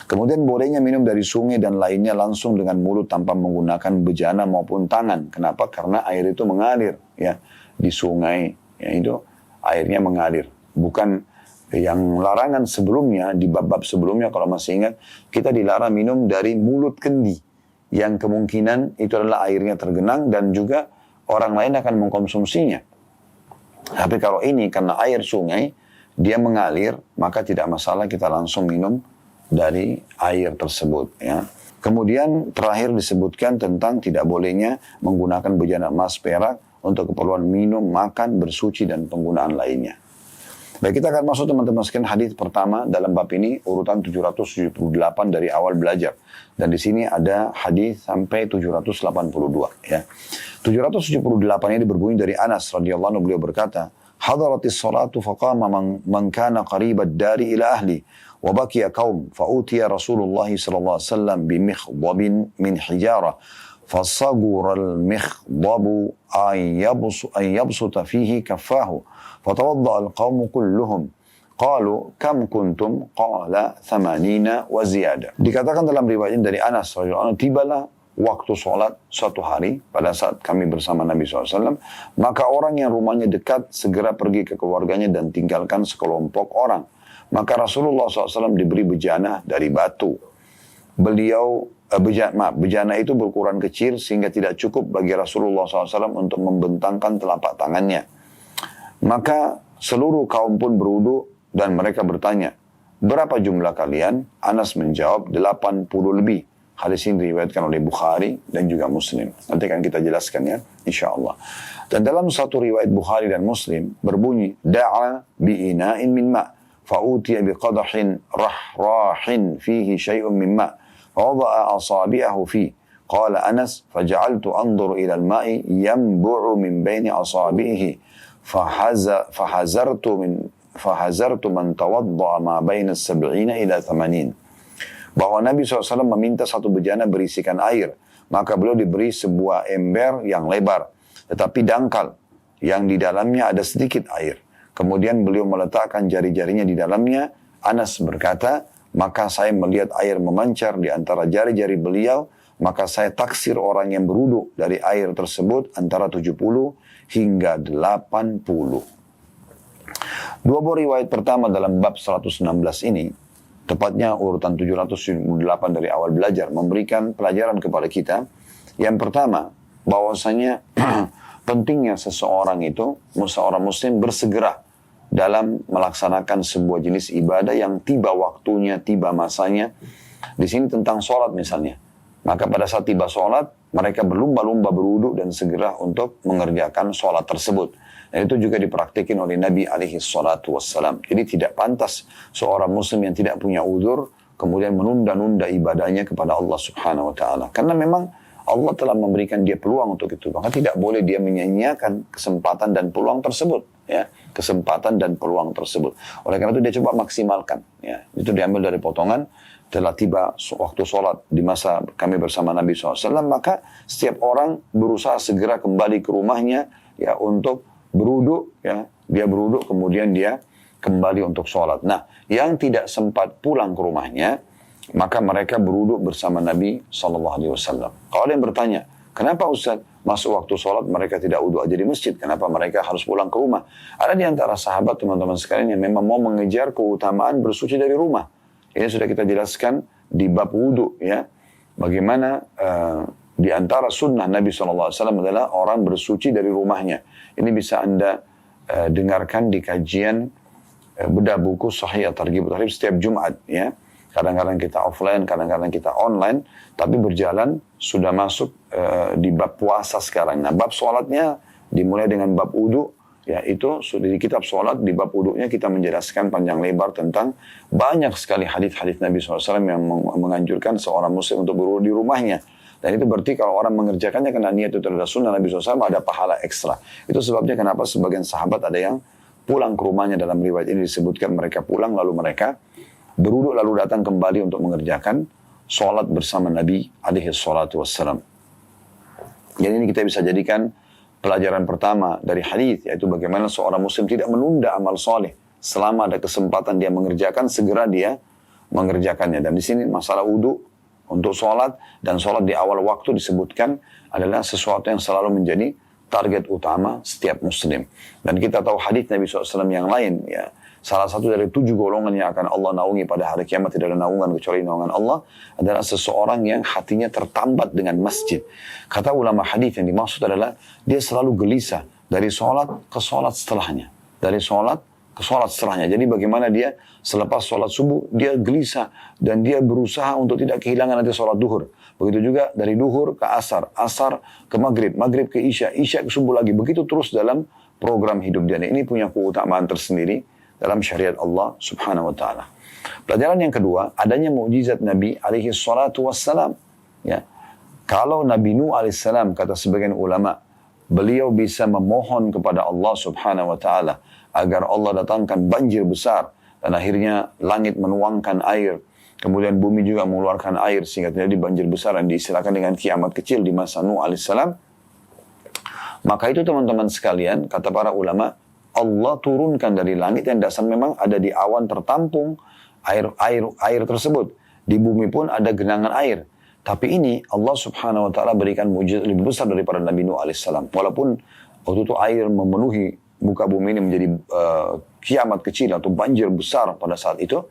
Kemudian bolehnya minum dari sungai dan lainnya langsung dengan mulut tanpa menggunakan bejana maupun tangan. Kenapa? Karena air itu mengalir ya di sungai, ya itu airnya mengalir. Bukan yang larangan sebelumnya, di bab-bab sebelumnya kalau masih ingat, kita dilarang minum dari mulut kendi. Yang kemungkinan itu adalah airnya tergenang dan juga orang lain akan mengkonsumsinya. Tapi kalau ini karena air sungai, dia mengalir, maka tidak masalah kita langsung minum dari air tersebut. Ya. Kemudian terakhir disebutkan tentang tidak bolehnya menggunakan bejana emas perak untuk keperluan minum, makan, bersuci, dan penggunaan lainnya. Baik, kita akan masuk teman-teman sekalian hadis pertama dalam bab ini, urutan 778 dari awal belajar. Dan di sini ada hadis sampai 782 ya. 778 ini berbunyi dari Anas radhiyallahu anhu, beliau berkata, "Hadaratis salatu faqama man kana qaribad dari ila ahli wa baqiya qaum fa utiya Rasulullah sallallahu alaihi wasallam bi mikhdabin min hijara fasagura al-mikhdabu ay yabsuta fihi kaffahu fatawadda al-qaum kulluhum." Qalu kam kuntum? Qala 80 wa ziyada. Dikatakan dalam riwayat dari Anas radhiyallahu anhu, tibalah waktu sholat suatu hari pada saat kami bersama Nabi SAW, maka orang yang rumahnya dekat segera pergi ke keluarganya dan tinggalkan sekelompok orang. Maka Rasulullah SAW diberi bejana dari batu. Bejana itu berukuran kecil sehingga tidak cukup bagi Rasulullah SAW untuk membentangkan telapak tangannya. Maka seluruh kaum pun berwudu dan mereka bertanya, berapa jumlah kalian? Anas menjawab 80 lebih. Hadis ini diriwayatkan oleh Bukhari dan juga Muslim. Nanti akan kita jelaskan ya, insyaAllah. Dan dalam satu riwayat Bukhari dan Muslim berbunyi, da'a bi'ina'in min ma' fa'utiya biqadahin rahrahin fihi syai'un min ma' fawada'a asabi'ahu fi. Qala Anas, faja'altu anzuru ila al-ma'i yanbu'u min baini asabi'ihi fahazartu man tawadda'a ma baina 70 ila 80. Bahwa Nabi SAW meminta satu bejana berisikan air. Maka beliau diberi sebuah ember yang lebar, tetapi dangkal, yang di dalamnya ada sedikit air. Kemudian beliau meletakkan jari-jarinya di dalamnya. Anas berkata, maka saya melihat air memancar di antara jari-jari beliau. Maka saya taksir orang yang berwudu dari air tersebut antara 70 hingga 80. Dua buah riwayat pertama dalam bab 116 ini, tepatnya urutan 778 dari awal belajar, memberikan pelajaran kepada kita. Yang pertama, bahwasanya pentingnya seseorang itu, seorang muslim bersegera dalam melaksanakan sebuah jenis ibadah yang tiba waktunya, tiba masanya. Di sini tentang sholat misalnya. Maka pada saat tiba sholat, mereka berlumba-lumba berwudu dan segera untuk mengerjakan sholat tersebut. Dan itu juga dipraktikin oleh Nabi alaihi salatu wassalam. Jadi tidak pantas seorang muslim yang tidak punya udzur kemudian menunda-nunda ibadahnya kepada Allah subhanahu wa ta'ala. Karena memang Allah telah memberikan dia peluang untuk itu. Maka tidak boleh dia menyanyiakan kesempatan dan peluang tersebut. Ya, kesempatan dan peluang tersebut. Oleh karena itu dia coba maksimalkan. Ya, itu diambil dari potongan telah tiba waktu sholat di masa kami bersama Nabi SAW. Maka setiap orang berusaha segera kembali ke rumahnya ya untuk berwudu. Ya, dia berwudu kemudian dia kembali untuk sholat. Nah, yang tidak sempat pulang ke rumahnya, maka mereka berwudu bersama Nabi SAW. Kalau ada yang bertanya, kenapa Ustaz masuk waktu sholat mereka tidak wudu aja di masjid? Kenapa mereka harus pulang ke rumah? Ada di antara sahabat teman-teman sekalian yang memang mau mengejar keutamaan bersuci dari rumah. Ini sudah kita jelaskan di bab wudu ya. Bagaimana di antara sunnah Nabi SAW adalah orang bersuci dari rumahnya. Ini bisa Anda dengarkan di kajian bedah buku Sahih At-Targhib At-Tarhib setiap Jumat ya. Kadang-kadang kita offline, kadang-kadang kita online, tapi berjalan sudah masuk di bab puasa sekarang. Nah, bab sholatnya dimulai dengan bab wudu, ya itu sudah di kitab sholat, di bab wudunya kita menjelaskan panjang lebar tentang banyak sekali hadis-hadis Nabi SAW yang menganjurkan seorang muslim untuk berwudu di rumahnya. Dan itu berarti kalau orang mengerjakannya karena niat itu adalah sunnah Nabi SAW, ada pahala ekstra. Itu sebabnya kenapa sebagian sahabat ada yang pulang ke rumahnya. Dalam riwayat ini disebutkan mereka pulang lalu mereka berwudu lalu datang kembali untuk mengerjakan sholat bersama Nabi alaihi salatu wassalam. Jadi ini kita bisa jadikan pelajaran pertama dari hadis, yaitu bagaimana seorang muslim tidak menunda amal soleh. Selama ada kesempatan dia mengerjakan, segera dia mengerjakannya. Dan di sini masalah wudu untuk sholat dan sholat di awal waktu disebutkan adalah sesuatu yang selalu menjadi target utama setiap muslim. Dan kita tahu hadis Nabi SAW yang lain ya. Salah satu dari 7 golongan yang akan Allah naungi pada hari kiamat, tidak ada naungan kecuali naungan Allah, adalah seseorang yang hatinya tertambat dengan masjid. Kata ulama hadis yang dimaksud adalah dia selalu gelisah dari sholat ke sholat setelahnya. Dari sholat ke sholat setelahnya. Jadi bagaimana dia selepas sholat subuh, dia gelisah dan dia berusaha untuk tidak kehilangan nanti sholat duhur. Begitu juga dari duhur ke asar, asar ke maghrib, maghrib ke isya, isya ke subuh lagi. Begitu terus dalam program hidup dia. Ini punya keutamaan tersendiri dalam syariat Allah subhanahu wa ta'ala. Pelajaran yang kedua, adanya mukjizat Nabi alaihi salatu wassalam. Ya. Kalau Nabi Nuh alaihi salam, kata sebagian ulama, beliau bisa memohon kepada Allah subhanahu wa ta'ala agar Allah datangkan banjir besar. Dan akhirnya langit menuangkan air. Kemudian bumi juga mengeluarkan air sehingga terjadi banjir besar yang diistilahkan dengan kiamat kecil di masa Nuh alaihi salam. Maka itu teman-teman sekalian, kata para ulama, Allah turunkan dari langit yang dasar memang ada di awan tertampung air tersebut. Di bumi pun ada genangan air. Tapi ini Allah subhanahu wa ta'ala berikan mujizat lebih besar daripada Nabi Nuh alaihissalam. Walaupun waktu itu air memenuhi muka bumi ini menjadi kiamat kecil atau banjir besar pada saat itu.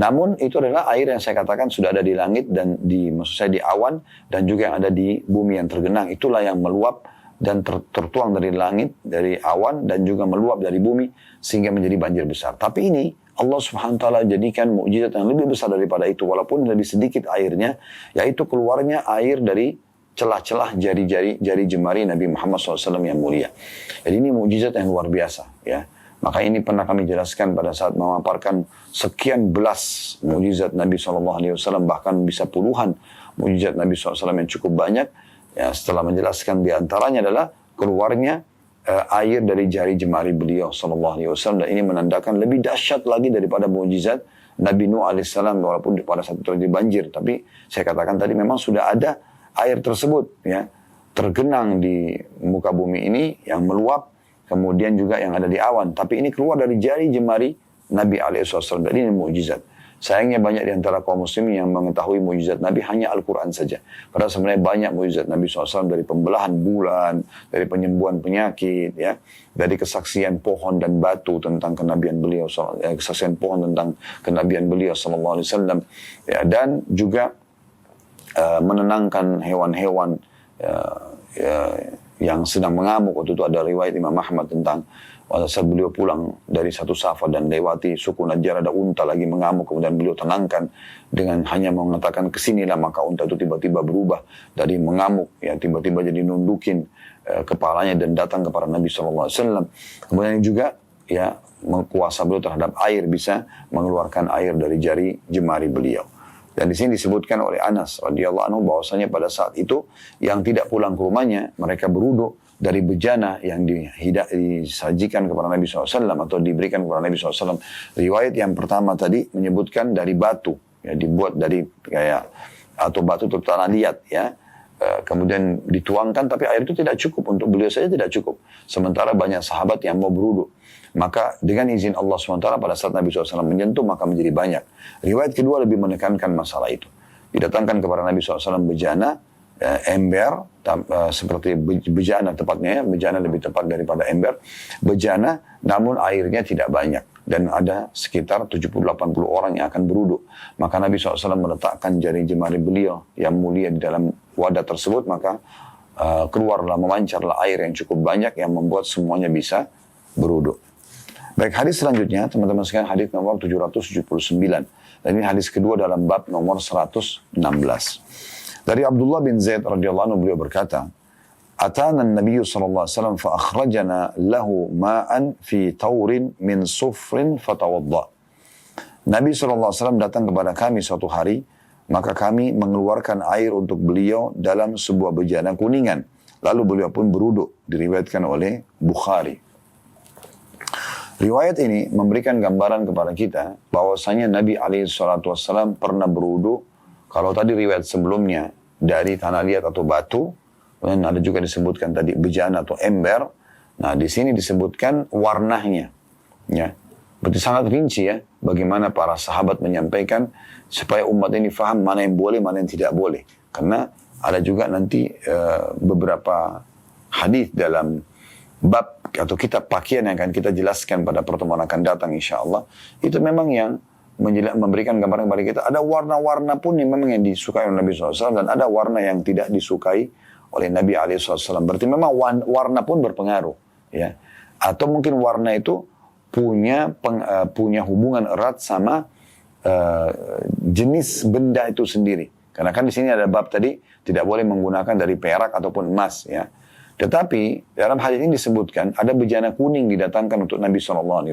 Namun itu adalah air yang saya katakan sudah ada di langit dan maksud saya di awan dan juga yang ada di bumi yang tergenang. Itulah yang meluap dan tertuang dari langit, dari awan, dan juga meluap dari bumi, sehingga menjadi banjir besar. Tapi ini, Allah subhanahu wa ta'ala jadikan mukjizat yang lebih besar daripada itu, walaupun lebih sedikit airnya, yaitu keluarnya air dari celah-celah jari jemari Nabi Muhammad SAW yang mulia. Jadi ini mukjizat yang luar biasa. Ya. Maka ini pernah kami jelaskan pada saat memaparkan sekian belas mukjizat Nabi SAW, bahkan bisa puluhan mukjizat Nabi SAW yang cukup banyak. Ya, setelah menjelaskan di antaranya adalah keluarnya air dari jari jemari beliau sallallahu alaihi wasallam, dan ini menandakan lebih dahsyat lagi daripada mukjizat Nabi Nuh alaihissalam walaupun pada saat itu terjadi banjir. Tapi saya katakan tadi memang sudah ada air tersebut ya tergenang di muka bumi ini yang meluap, kemudian juga yang ada di awan. Tapi ini keluar dari jari jemari Nabi alaihissalam, dan ini mukjizat. Sayangnya banyak di antara kaum muslimin yang mengetahui mukjizat Nabi hanya Al-Quran saja. Padahal sebenarnya banyak mukjizat Nabi SAW, dari pembelahan bulan, dari penyembuhan penyakit, ya, dari kesaksian pohon dan batu tentang kenabian beliau, kesaksian pohon tentang kenabian beliau SAW, ya, dan juga menenangkan hewan-hewan yang sedang mengamuk. Waktu itu ada riwayat Imam Ahmad tentang pada saat beliau pulang dari satu safar dan lewati suku Najjar, ada unta lagi mengamuk, kemudian beliau tenangkan dengan hanya mengatakan kesinilah, maka unta itu tiba-tiba berubah dari mengamuk, ya tiba-tiba jadi nundukin kepalanya dan datang kepada Nabi SAW. Kemudian juga ya kuasa beliau terhadap air, bisa mengeluarkan air dari jari jemari beliau. Dan di sini disebutkan oleh Anas radhiyallahu anhu bahwasanya pada saat itu yang tidak pulang ke rumahnya, mereka berwudu dari bejana yang disajikan kepada Nabi SAW atau diberikan kepada Nabi SAW. Riwayat yang pertama tadi menyebutkan dari batu, ya, dibuat dari kayak atau batu tanah liat, ya. Kemudian dituangkan, tapi air itu tidak cukup, untuk beliau saja tidak cukup. Sementara banyak sahabat yang mau berwudu. Maka dengan izin Allah SWT pada saat Nabi SAW menyentuh, maka menjadi banyak. Riwayat kedua lebih menekankan masalah itu. Didatangkan kepada Nabi SAW bejana, ember, seperti bejana tepatnya, ya, bejana lebih tepat daripada ember. Bejana, namun airnya tidak banyak. Dan ada sekitar 70-80 orang yang akan berwudu. Maka Nabi SAW meletakkan jari jemari beliau yang mulia di dalam wadah tersebut, maka keluarlah, memancarlah air yang cukup banyak yang membuat semuanya bisa berwudu. Baik, hadis selanjutnya, teman-teman sekalian, hadis nomor 779. Dan ini hadis kedua dalam bab nomor 116. Dari Abdullah bin Zaid radhiyallahu anhu, beliau berkata, "Atana an-nabiy sallallahu alaihi wasallam fa akhrajana lahu ma'an fi taurin min sufrin fatawadda." Nabi sallallahu alaihi wasallam datang kepada kami suatu hari, maka kami mengeluarkan air untuk beliau dalam sebuah bejana kuningan. Lalu beliau pun berwudu, diriwayatkan oleh Bukhari. Riwayat ini memberikan gambaran kepada kita bahwasanya Nabi SAW pernah berwudu. Kalau tadi riwayat sebelumnya dari tanah liat atau batu, dan ada juga disebutkan tadi bejana atau ember. Nah, di sini disebutkan warnanya, ya. Berarti sangat rinci, ya, bagaimana para sahabat menyampaikan supaya umat ini faham mana yang boleh, mana yang tidak boleh. Karena ada juga nanti beberapa hadis dalam bab atau kitab pakaian yang akan kita jelaskan pada pertemuan akan datang insyaAllah. Itu memang yang memberikan gambaran kepada kita. Ada warna-warna pun yang memang yang disukai oleh Nabi SAW, dan ada warna yang tidak disukai oleh Nabi SAW. Berarti memang warna pun berpengaruh, ya. Atau mungkin warna itu punya hubungan erat sama jenis benda itu sendiri. Karena kan di sini ada bab tadi tidak boleh menggunakan dari perak ataupun emas, ya. Tetapi dalam hadis ini disebutkan ada bejana kuning didatangkan untuk Nabi SAW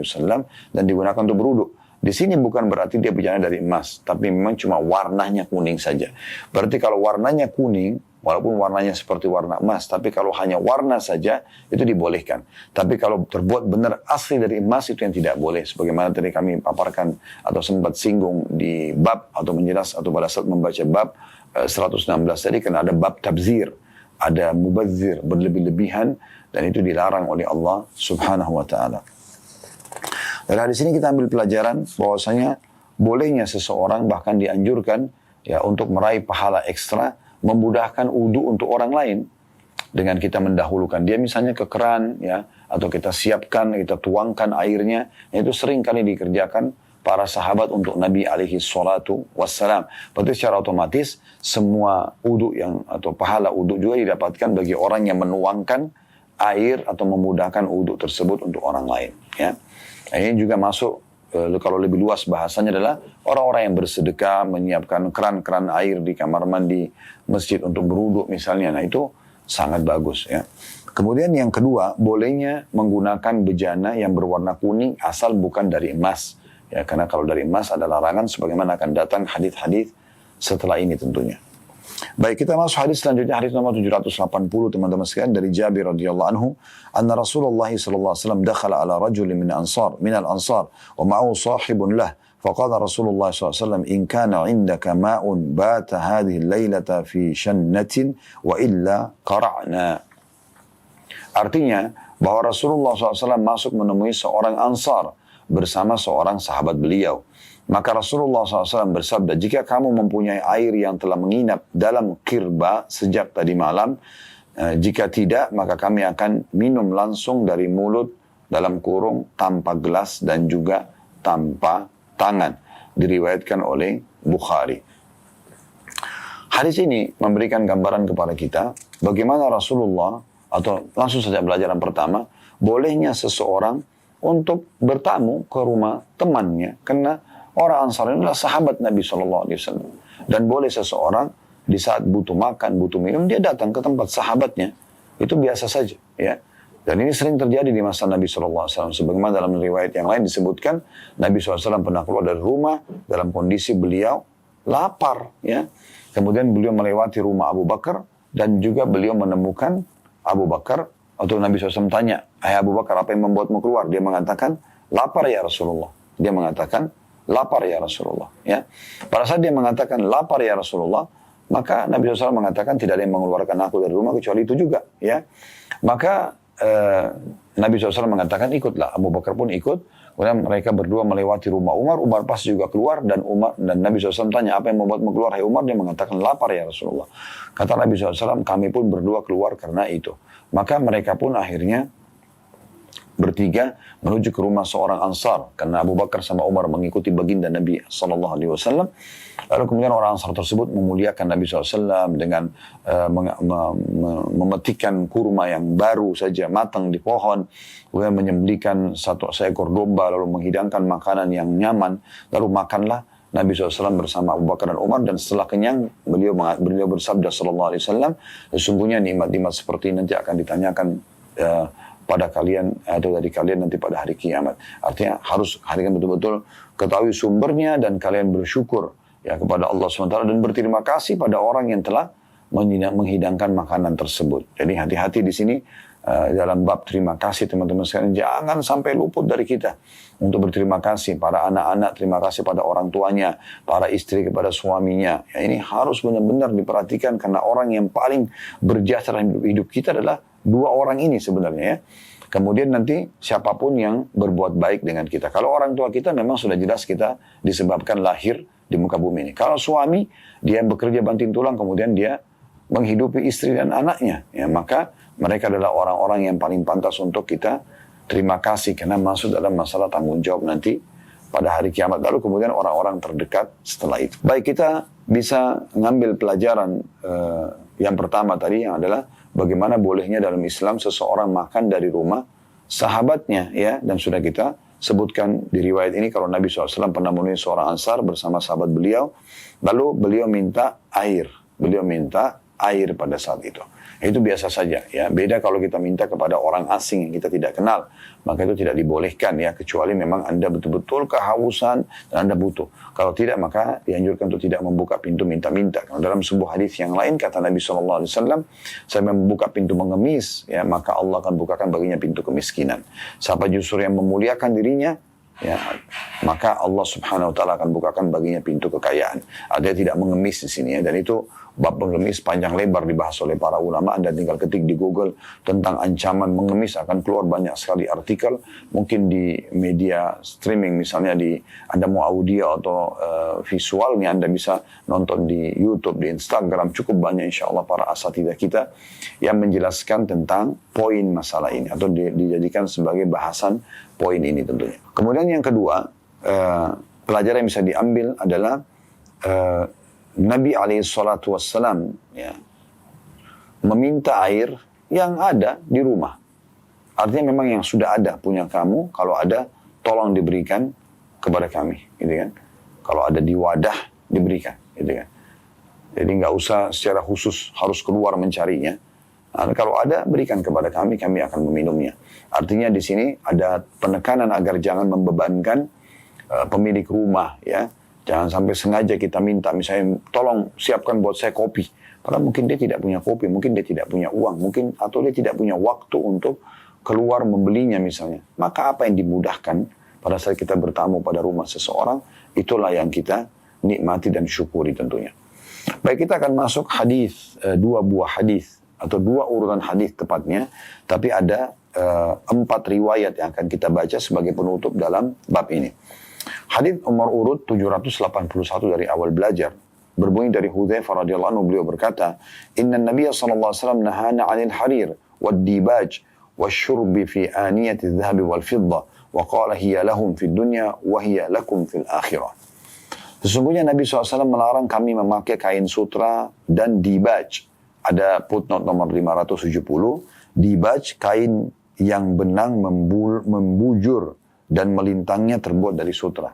dan digunakan untuk berwudu. Di sini bukan berarti dia bejana dari emas, tapi memang cuma warnanya kuning saja. Berarti kalau warnanya kuning, walaupun warnanya seperti warna emas, tapi kalau hanya warna saja itu dibolehkan. Tapi kalau terbuat benar asli dari emas itu yang tidak boleh. Sebagaimana tadi kami paparkan atau sempat singgung di bab atau menjelas atau pada saat membaca bab 116 tadi, karena ada bab tabzir, ada mubazir, berlebih-lebihan, dan itu dilarang oleh Allah Subhanahu wa ta'ala. Dari hadis ini kita ambil pelajaran bahwasanya bolehnya seseorang bahkan dianjurkan, ya, untuk meraih pahala ekstra, memudahkan wudu untuk orang lain dengan kita mendahulukan dia misalnya ke keran, ya, atau kita siapkan, kita tuangkan airnya. Itu sering kali dikerjakan para sahabat untuk Nabi alaihi salatu wassalam. Berarti secara otomatis semua wudu yang atau pahala wudu juga didapatkan bagi orang yang menuangkan air atau memudahkan wudu tersebut untuk orang lain, ya. Nah, ini juga masuk kalau lebih luas bahasanya adalah orang-orang yang bersedekah menyiapkan keran-keran air di kamar mandi masjid untuk berwudu misalnya. Nah, itu sangat bagus, ya. Kemudian yang kedua, bolehnya menggunakan bejana yang berwarna kuning asal bukan dari emas. Ya, karena kalau dari emas ada larangan sebagaimana akan datang hadis-hadis setelah ini tentunya. Baik, kita masuk hadis selanjutnya, hadis nomor 780 teman-teman sekalian, dari Jabir radhiyallahu anhu, anna Rasulullah sallallahu alaihi wasallam dakhala ala rajulin min al-ansar wa ma'ahu sahibun lah. فقال رسول الله صلى الله عليه وسلم إن كان عندك ماء بات هذه الليلة في شنة وإلا قرعنا. Artinya bahwa Rasulullah SAW masuk menemui seorang Ansar bersama seorang sahabat beliau. Maka Rasulullah SAW bersabda, jika kamu mempunyai air yang telah menginap dalam kirba sejak tadi malam, jika tidak maka kami akan minum langsung dari mulut dalam kurung tanpa gelas dan juga tanpa tangan. Diriwayatkan oleh Bukhari. Hadis ini memberikan gambaran kepada kita bagaimana Rasulullah, atau langsung saja pelajaran pertama, bolehnya seseorang untuk bertamu ke rumah temannya. Karena orang Ansar ini adalah sahabat Nabi SAW. Dan boleh seseorang di saat butuh makan, butuh minum, dia datang ke tempat sahabatnya. Itu biasa saja. Ya. Dan ini sering terjadi di masa Nabi SAW. Sebagaimana dalam riwayat yang lain disebutkan, Nabi SAW pernah keluar dari rumah dalam kondisi beliau lapar. Ya. Kemudian beliau melewati rumah Abu Bakar dan juga beliau menemukan Abu Bakar. Atau Nabi SAW tanya, "Hai Abu Bakar, apa yang membuatmu keluar?" Dia mengatakan, "Lapar ya Rasulullah." Dia mengatakan, "Lapar ya Rasulullah." Ya. Pada saat dia mengatakan, "Lapar ya Rasulullah," maka Nabi SAW mengatakan, "Tidak ada yang mengeluarkan aku dari rumah kecuali itu juga." Ya. Maka Nabi SAW mengatakan, "Ikutlah." Abu Bakar pun ikut. Kemudian mereka berdua melewati rumah Umar. Umar pas juga keluar dan Nabi SAW tanya, "Apa yang membuatmu keluar, hai Umar?" Dia mengatakan, "Lapar ya Rasulullah." Kata Nabi SAW, "Kami pun berdua keluar karena itu." Maka mereka pun akhirnya bertiga menuju ke rumah seorang Ansar karena Abu Bakar sama Umar mengikuti baginda Nabi SAW. Lalu kemudian orang Ansar tersebut memuliakan Nabi SAW dengan memetikkan kurma yang baru saja matang di pohon, kemudian menyembelihkan satu seekor domba, lalu menghidangkan makanan yang nyaman, lalu makanlah Nabi SAW bersama Abu Bakar dan Umar, dan setelah kenyang beliau bersabda SAW, sesungguhnya nikmat-nikmat seperti ini nanti akan ditanyakan pada kalian atau dari kalian nanti pada hari kiamat. Artinya harus kalian betul-betul ketahui sumbernya dan kalian bersyukur ya kepada Allah SWT dan berterima kasih pada orang yang telah menghidangkan makanan tersebut. Jadi hati-hati di sini dalam bab terima kasih teman-teman sekalian, jangan sampai luput dari kita untuk berterima kasih. Para anak-anak terima kasih pada orang tuanya, para istri kepada suaminya. Ya, ini harus benar-benar diperhatikan karena orang yang paling berjasa dalam hidup kita adalah dua orang ini sebenarnya ya. Kemudian nanti siapapun yang berbuat baik dengan kita. Kalau orang tua kita memang sudah jelas kita disebabkan lahir di muka bumi ini. Kalau suami dia bekerja banting tulang kemudian dia menghidupi istri dan anaknya, ya maka mereka adalah orang-orang yang paling pantas untuk kita terima kasih karena masuk dalam masalah tanggung jawab nanti pada hari kiamat. Lalu kemudian orang-orang terdekat setelah itu. Baik, kita bisa ngambil pelajaran yang pertama tadi yang adalah bagaimana bolehnya dalam Islam seseorang makan dari rumah sahabatnya ya, dan sudah kita sebutkan di riwayat ini kalau Nabi SAW pernah menemui seorang Ansar bersama sahabat beliau, lalu beliau minta air pada saat itu. Itu biasa saja ya. Beda kalau kita minta kepada orang asing yang kita tidak kenal, maka itu tidak dibolehkan ya, kecuali memang Anda betul-betul kehausan dan Anda butuh. Kalau tidak maka dianjurkan untuk tidak membuka pintu minta-minta. Karena dalam sebuah hadis yang lain kata Nabi SAW, saya membuka pintu mengemis ya, maka Allah akan bukakan baginya pintu kemiskinan. Siapa justru yang memuliakan dirinya ya, maka Allah Subhanahu wa taala akan bukakan baginya pintu kekayaan. Ada tidak mengemis di sini ya, dan itu bab pengemis panjang lebar dibahas oleh para ulama. Anda tinggal ketik di Google tentang ancaman mengemis, akan keluar banyak sekali artikel. Mungkin di media streaming misalnya Anda mau audio atau visualnya Anda bisa nonton di YouTube, di Instagram, cukup banyak insya Allah para asatidzah kita yang menjelaskan tentang poin masalah ini atau dijadikan sebagai bahasan poin ini tentunya. Kemudian yang kedua, pelajaran yang bisa diambil adalah Nabi SAW ya, meminta air yang ada di rumah. Artinya memang yang sudah ada punya kamu, kalau ada tolong diberikan kepada kami, gitu kan? Kalau ada di wadah diberikan, gitu kan? Jadi nggak usah secara khusus harus keluar mencarinya. Nah, kalau ada berikan kepada kami, kami akan meminumnya. Artinya di sini ada penekanan agar jangan membebankan pemilik rumah, ya. Jangan sampai sengaja kita minta, misalnya tolong siapkan buat saya kopi. Padahal mungkin dia tidak punya kopi, mungkin dia tidak punya uang, mungkin atau dia tidak punya waktu untuk keluar membelinya misalnya. Maka apa yang dimudahkan pada saat kita bertamu pada rumah seseorang, itulah yang kita nikmati dan syukuri tentunya. Baik, kita akan masuk hadis, dua buah hadis atau dua urutan hadis tepatnya, tapi ada 4 riwayat yang akan kita baca sebagai penutup dalam bab ini. Hadis nomor urut 781 dari awal belajar berbunyi dari Hudzaifah radhiyallahu anhu, beliau berkata, "Inna Nabiy sallallahu alaihi wasallam nahana 'anil harir wad-dibaj wasyurbi fi aniyati adh-dhahab wal-fiddah wa qala hiya lahum fid dunya wa hiya lakum fil akhirah." Sesungguhnya Nabi SAW melarang kami memakai kain sutra dan dibaj. Ada footnote nomor 570, dibaj kain yang benang membujur dan melintangnya terbuat dari sutra.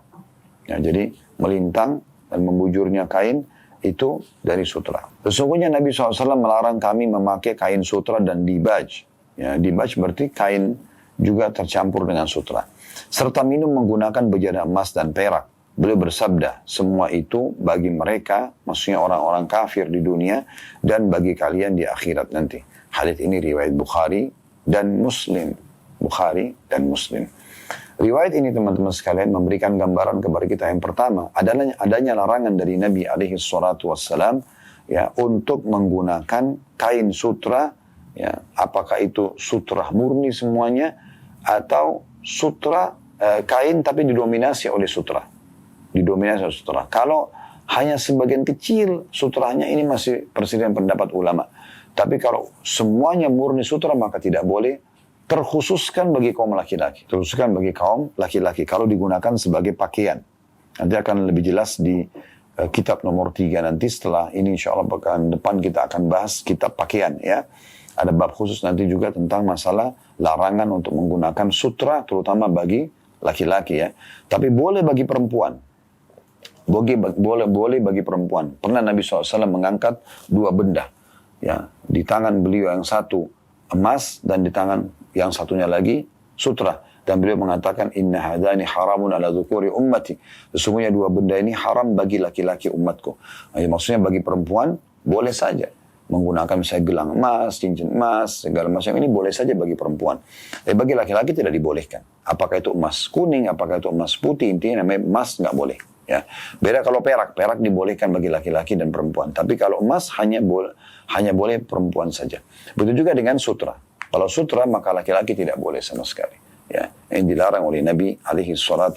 Ya, jadi melintang dan membujurnya kain itu dari sutra. Sesungguhnya Nabi SAW melarang kami memakai kain sutra dan dibaj. Ya, dibaj berarti kain juga tercampur dengan sutra. Serta minum menggunakan bejana emas dan perak. Beliau bersabda, semua itu bagi mereka, maksudnya orang-orang kafir di dunia, dan bagi kalian di akhirat nanti. Hadits ini riwayat Bukhari dan Muslim. Bukhari dan Muslim. Riwayat ini teman-teman sekalian memberikan gambaran kepada kita yang pertama, adanya larangan dari Nabi SAW ya, untuk menggunakan kain sutra, ya, apakah itu sutra murni semuanya, atau sutra kain tapi didominasi oleh sutra. Didominasi oleh sutra. Kalau hanya sebagian kecil sutranya, ini masih persediaan pendapat ulama. Tapi kalau semuanya murni sutra maka tidak boleh. Terkhususkan bagi kaum laki-laki. Terkhususkan bagi kaum laki-laki kalau digunakan sebagai pakaian. Nanti akan lebih jelas di kitab nomor 3 nanti. Setelah ini insya Allah pekan depan kita akan bahas kitab pakaian ya. Ada bab khusus nanti juga tentang masalah larangan untuk menggunakan sutra terutama bagi laki-laki ya. Tapi boleh bagi perempuan. Boleh bagi perempuan. Pernah Nabi SAW mengangkat 2 benda. Ya, di tangan beliau yang satu emas dan di tangan yang satunya lagi sutra. Dan beliau mengatakan, inna hadani haramun ala dzukuri ummati. Sesungguhnya 2 benda ini haram bagi laki-laki umatku. Nah, maksudnya bagi perempuan boleh saja menggunakan misalnya gelang emas, cincin emas, segala macam ini boleh saja bagi perempuan. Tapi bagi laki-laki tidak dibolehkan. Apakah itu emas kuning, apakah itu emas putih, intinya namanya emas nggak boleh. Ya, beda kalau perak dibolehkan bagi laki-laki dan perempuan. Tapi kalau emas hanya boleh perempuan saja. Begitu juga dengan sutra. Kalau sutra maka laki-laki tidak boleh sama sekali. Ya, yang dilarang oleh Nabi SAW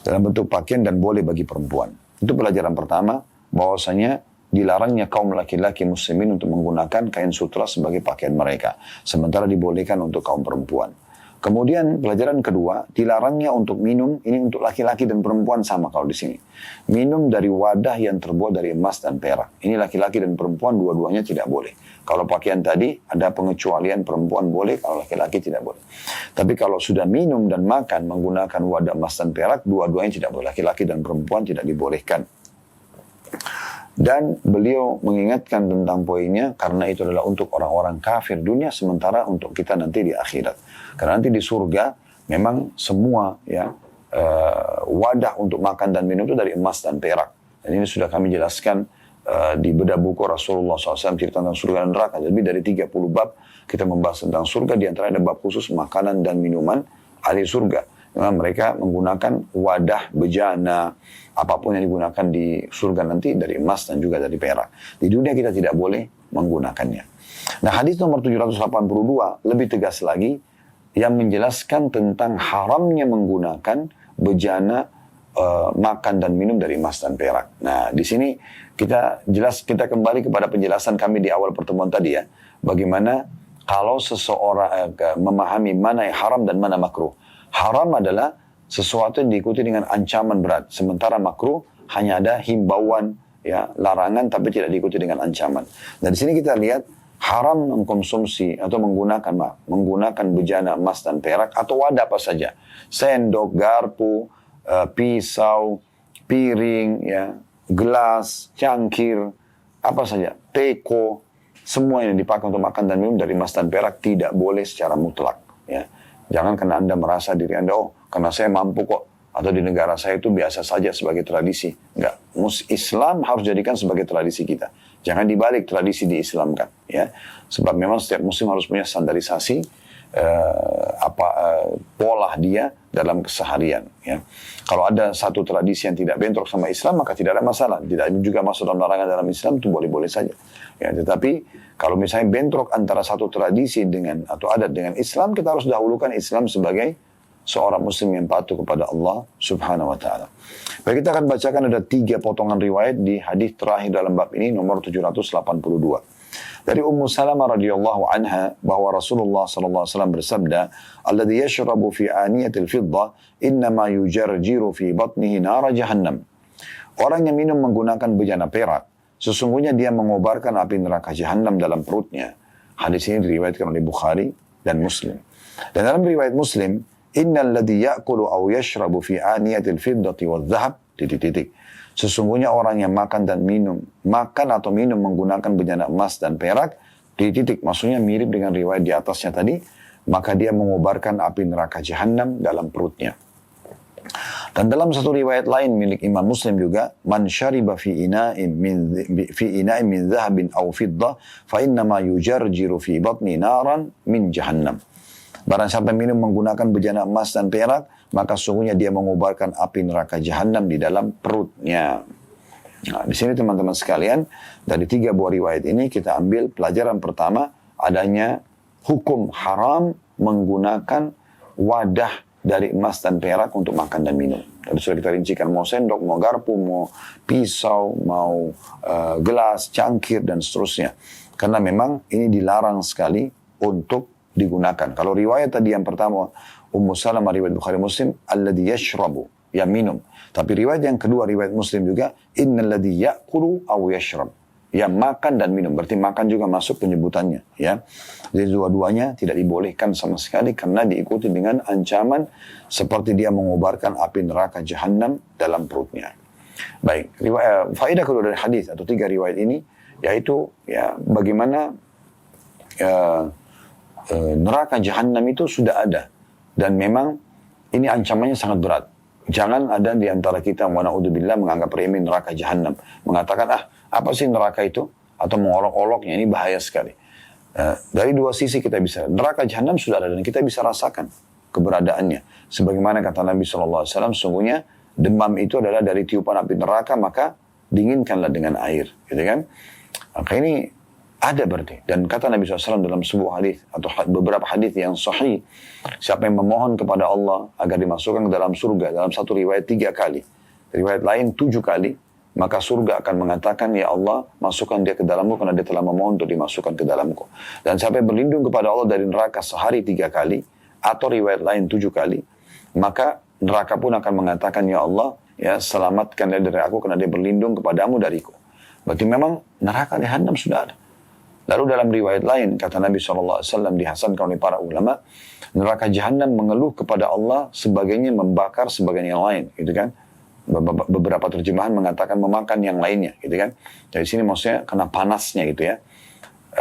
dalam bentuk pakaian dan boleh bagi perempuan. Itu pelajaran pertama, bahwasanya dilarangnya kaum laki-laki muslimin untuk menggunakan kain sutra sebagai pakaian mereka, sementara dibolehkan untuk kaum perempuan. Kemudian pelajaran kedua, dilarangnya untuk minum, ini untuk laki-laki dan perempuan sama kalau di sini. Minum dari wadah yang terbuat dari emas dan perak. Ini laki-laki dan perempuan dua-duanya tidak boleh. Kalau pakaian tadi ada pengecualian, perempuan boleh, kalau laki-laki tidak boleh. Tapi kalau sudah minum dan makan menggunakan wadah emas dan perak, dua-duanya tidak boleh. Laki-laki dan perempuan tidak dibolehkan. Dan beliau mengingatkan tentang poinnya karena itu adalah untuk orang-orang kafir dunia, sementara untuk kita nanti di akhirat. Karena nanti di surga memang semua ya wadah untuk makan dan minum itu dari emas dan perak. Dan ini sudah kami jelaskan di bedah buku Rasulullah SAW cerita tentang surga dan neraka. Lebih dari 30 bab kita membahas tentang surga. Di antara ada bab khusus makanan dan minuman ahli surga. Memang mereka menggunakan wadah, bejana, apapun yang digunakan di surga nanti dari emas dan juga dari perak. Di dunia kita tidak boleh menggunakannya. Nah, hadis nomor 782 lebih tegas lagi yang menjelaskan tentang haramnya menggunakan bejana makan dan minum dari emas dan perak. Nah, di sini kita kembali kepada penjelasan kami di awal pertemuan tadi ya. Bagaimana kalau seseorang memahami mana yang haram dan mana makruh. Haram adalah sesuatu yang diikuti dengan ancaman berat. Sementara makruh hanya ada himbauan, ya, larangan tapi tidak diikuti dengan ancaman. Dan di sini kita lihat haram mengkonsumsi atau menggunakan bejana emas dan perak atau wadah apa saja. Sendok, garpu, pisau, piring, ya, gelas, cangkir, apa saja, teko, semua yang dipakai untuk makan dan minum dari emas dan perak tidak boleh secara mutlak, ya. Jangan karena Anda merasa diri Anda, karena saya mampu kok, atau di negara saya itu biasa saja sebagai tradisi. Enggak, Islam harus jadikan sebagai tradisi kita. Jangan dibalik tradisi diislamkan, ya. Sebab memang setiap muslim harus punya standarisasi pola dia dalam keseharian, ya. Kalau ada satu tradisi yang tidak bentrok sama Islam, maka tidak ada masalah. Tidak juga masuk dalam larangan dalam Islam, itu boleh-boleh saja. Ya, tetapi kalau misalnya bentrok antara satu tradisi dengan atau adat dengan Islam, kita harus dahulukan Islam sebagai seorang muslim yang patuh kepada Allah Subhanahu wa taala. Baik, kita akan bacakan ada 3 potongan riwayat di hadis terakhir dalam bab ini nomor 782. Dari Ummu Salamah radhiyallahu anha bahwa Rasulullah sallallahu alaihi wasallam bersabda, "Alladzi yashrabu fi aniyatil fiddah innama yujarjiru fi batnihi nar jahannam." Orang yang minum menggunakan bejana perak, sesungguhnya dia mengobarkan api neraka Jahannam dalam perutnya. Hadis ini diriwayatkan oleh Bukhari dan Muslim. Dan dalam riwayat Muslim, innal ladzi ya'kulu aw yashrabu fi aniyatil fiddati wadh-dhahab titik-titik. Sesungguhnya orang yang makan atau minum menggunakan bejana emas dan perak titik-titik. Maksudnya mirip dengan riwayat di atasnya tadi, maka dia mengobarkan api neraka jahanam dalam perutnya. Dan dalam satu riwayat lain milik Imam Muslim juga, man syariba fi ina'in min dhahabin aw fiddah fa innama yujarjiru fi batni naran min jahannam. Barang siapa minum menggunakan bejana emas dan perak, maka sungguhnya dia mengobarkan api neraka jahanam di dalam perutnya. Nah, di sini teman-teman sekalian, dari 3 buah riwayat ini kita ambil pelajaran pertama, adanya hukum haram menggunakan wadah dari emas dan perak untuk makan dan minum. Tadi sudah kita rincikan, mau sendok, mau garpu, mau pisau, mau gelas, cangkir, dan seterusnya. Karena memang ini dilarang sekali untuk digunakan. Kalau riwayat tadi yang pertama, Ummu Salamah riwayat Bukhari Muslim, alladhi yashrabu, yang minum. Tapi riwayat yang kedua, riwayat Muslim juga, innalladhi ya'kulu aw yashrab, yang makan dan minum. Berarti makan juga masuk penyebutannya. Ya. Jadi dua-duanya tidak dibolehkan sama sekali karena diikuti dengan ancaman seperti dia mengobarkan api neraka jahanam dalam perutnya. Baik, faedah kedua dari hadis atau 3 riwayat ini, yaitu ya bagaimana neraka jahanam itu sudah ada. Dan memang ini ancamannya sangat berat. Jangan ada di antara kita, wa na'udzubillah, menganggap remeh neraka jahanam. Mengatakan, apa sih neraka itu? Atau mengolok-oloknya, ini bahaya sekali. Dari 2 sisi kita bisa. Neraka jahanam sudah ada dan kita bisa rasakan keberadaannya. Sebagaimana kata Nabi SAW, sungguhnya demam itu adalah dari tiupan api neraka, maka dinginkanlah dengan air. Gitu kan? Maka ini ada berarti. Dan kata Nabi SAW dalam sebuah hadis atau beberapa hadis yang sahih, siapa yang memohon kepada Allah agar dimasukkan ke dalam surga, dalam satu riwayat 3 kali, riwayat lain 7 kali, maka surga akan mengatakan, ya Allah, masukkan dia ke dalamku karena dia telah memohon untuk dimasukkan ke dalamku. Dan siapa yang berlindung kepada Allah dari neraka sehari 3 kali, atau riwayat lain 7 kali, maka neraka pun akan mengatakan, ya Allah, ya selamatkan dia dari aku karena dia berlindung kepadamu dariku. Berarti memang neraka jahanam sudah ada. Lalu dalam riwayat lain, kata Nabi SAW, dihasankan oleh para ulama, neraka jahanam mengeluh kepada Allah sebagainya membakar sebagian yang lain, gitu kan? Beberapa terjemahan mengatakan memakan yang lainnya, gitu kan? Dari sini maksudnya kena panasnya, gitu ya.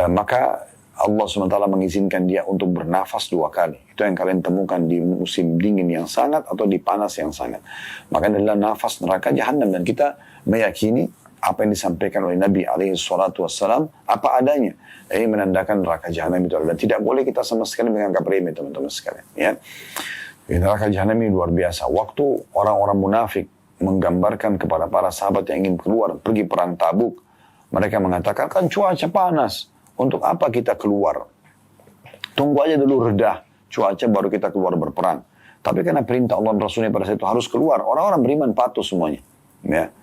Maka Allah SWT mengizinkan dia untuk bernafas 2 kali. Itu yang kalian temukan di musim dingin yang sangat atau di panas yang sangat. Maka adalah nafas neraka jahanam, dan kita meyakini apa yang disampaikan oleh Nabi SAW apa adanya. Ini menandakan neraka jahanam itu adalah, tidak boleh kita sama sekali menganggap remeh, teman-teman sekalian. Ya. Neraka jahanam ini luar biasa. Waktu orang-orang munafik menggambarkan kepada para sahabat yang ingin keluar pergi perang Tabuk, mereka mengatakan, kan cuaca panas, untuk apa kita keluar? Tunggu aja dulu reda cuaca baru kita keluar berperang. Tapi karena perintah Allah dan Rasulnya pada saat itu harus keluar, orang-orang beriman patuh semuanya. Ya.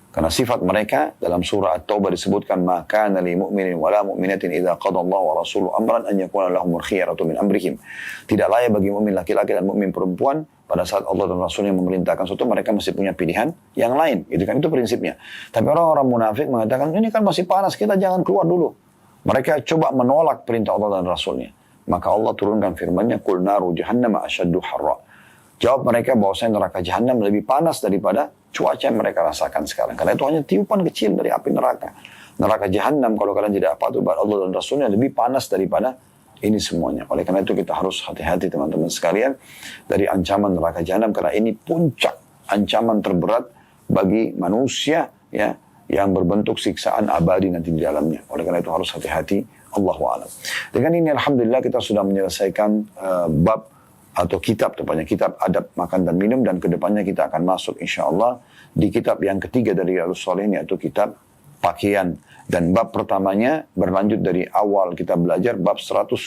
Karena sifat mereka dalam surah At-Taubah disebutkan, ma kana lil mu'minin wala mu'minatin idza qada Allah wa rasuluhu amran an yakuna lahumul khiyaratu min amrihim. Tidak layak bagi mukmin laki-laki dan mukmin perempuan pada saat Allah dan Rasulnya memerintahkan sesuatu, mereka masih punya pilihan yang lain. Gitu kan, itu prinsipnya. Tapi orang-orang munafik mengatakan, ini kan masih panas, kita jangan keluar dulu. Mereka coba menolak perintah Allah dan Rasulnya. Maka Allah turunkan firman-Nya, qul naru jahannam asyaddu harra. Jawab mereka bahwasanya neraka jahanam lebih panas daripada cuaca yang mereka rasakan sekarang. Karena itu hanya tiupan kecil dari api neraka. Neraka jahanam, kalau kalian tidak patuh pada Allah dan Rasulnya, lebih panas daripada ini semuanya. Oleh karena itu kita harus hati-hati teman-teman sekalian dari ancaman neraka jahanam, karena ini puncak ancaman terberat bagi manusia, ya, yang berbentuk siksaan abadi nanti di dalamnya. Oleh karena itu harus hati-hati. Allahu a'lam. Dengan ini alhamdulillah kita sudah menyelesaikan bab atau kitab, tepatnya kitab adab makan dan minum, dan kedepannya kita akan masuk insyaAllah di kitab yang ketiga dari Riyadhus Shalihin, yaitu kitab pakaian. Dan bab pertamanya berlanjut dari awal kita belajar bab 117,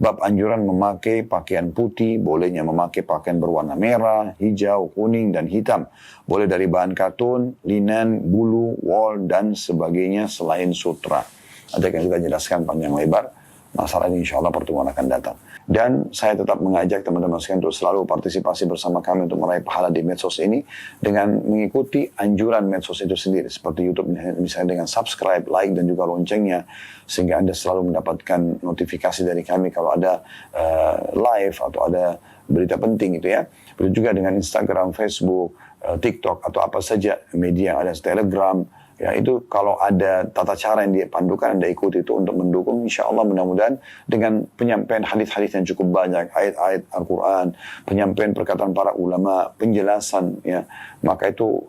bab anjuran memakai pakaian putih, bolehnya memakai pakaian berwarna merah, hijau, kuning, dan hitam. Boleh dari bahan katun, linen, bulu, wol, dan sebagainya selain sutra. Nanti akan kita jelaskan panjang lebar masalah ini insya Allah pertemuan akan datang. Dan saya tetap mengajak teman-teman sekalian untuk selalu partisipasi bersama kami untuk meraih pahala di medsos ini dengan mengikuti anjuran medsos itu sendiri. Seperti YouTube misalnya dengan subscribe, like, dan juga loncengnya. Sehingga Anda selalu mendapatkan notifikasi dari kami kalau ada live atau ada berita penting gitu ya. Begitu juga dengan Instagram, Facebook, TikTok atau apa saja media yang ada, Telegram. Ya, itu kalau ada tata cara yang dia pandukan, Anda ikuti itu untuk mendukung, insya Allah mudah-mudahan dengan penyampaian hadis-hadis yang cukup banyak, ayat-ayat Al-Quran, penyampaian perkataan para ulama, penjelasan, ya, maka itu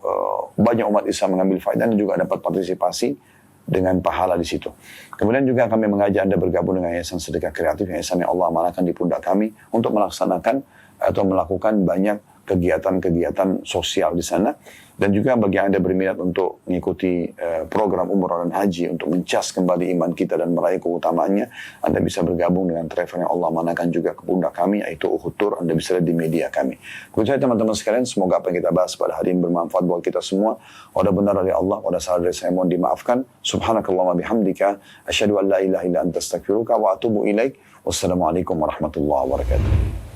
banyak umat Islam mengambil faedah dan juga dapat partisipasi dengan pahala di situ. Kemudian juga kami mengajak Anda bergabung dengan Yayasan Sedekah Kreatif, yayasan yang Allah amanahkan di pundak kami untuk melaksanakan atau melakukan banyak kegiatan-kegiatan sosial di sana. Dan juga bagi Anda berminat untuk mengikuti program umrah dan haji untuk mencas kembali iman kita dan meraih keutamaannya, Anda bisa bergabung dengan travel yang Allah manahkan juga ke pundak kami, yaitu Uhud Tour. Anda bisa lihat di media kami. Begitu saja teman-teman sekalian, semoga apa yang kita bahas pada hari ini bermanfaat buat kita semua. Wada benar dari Allah, wada salah dari saya mohon dimaafkan. Subhanakallahumma bihamdika, asyhadu an la ilaha illa anta astaghfiruka wa atubu ilaik. Wassalamualaikum warahmatullahi wabarakatuh.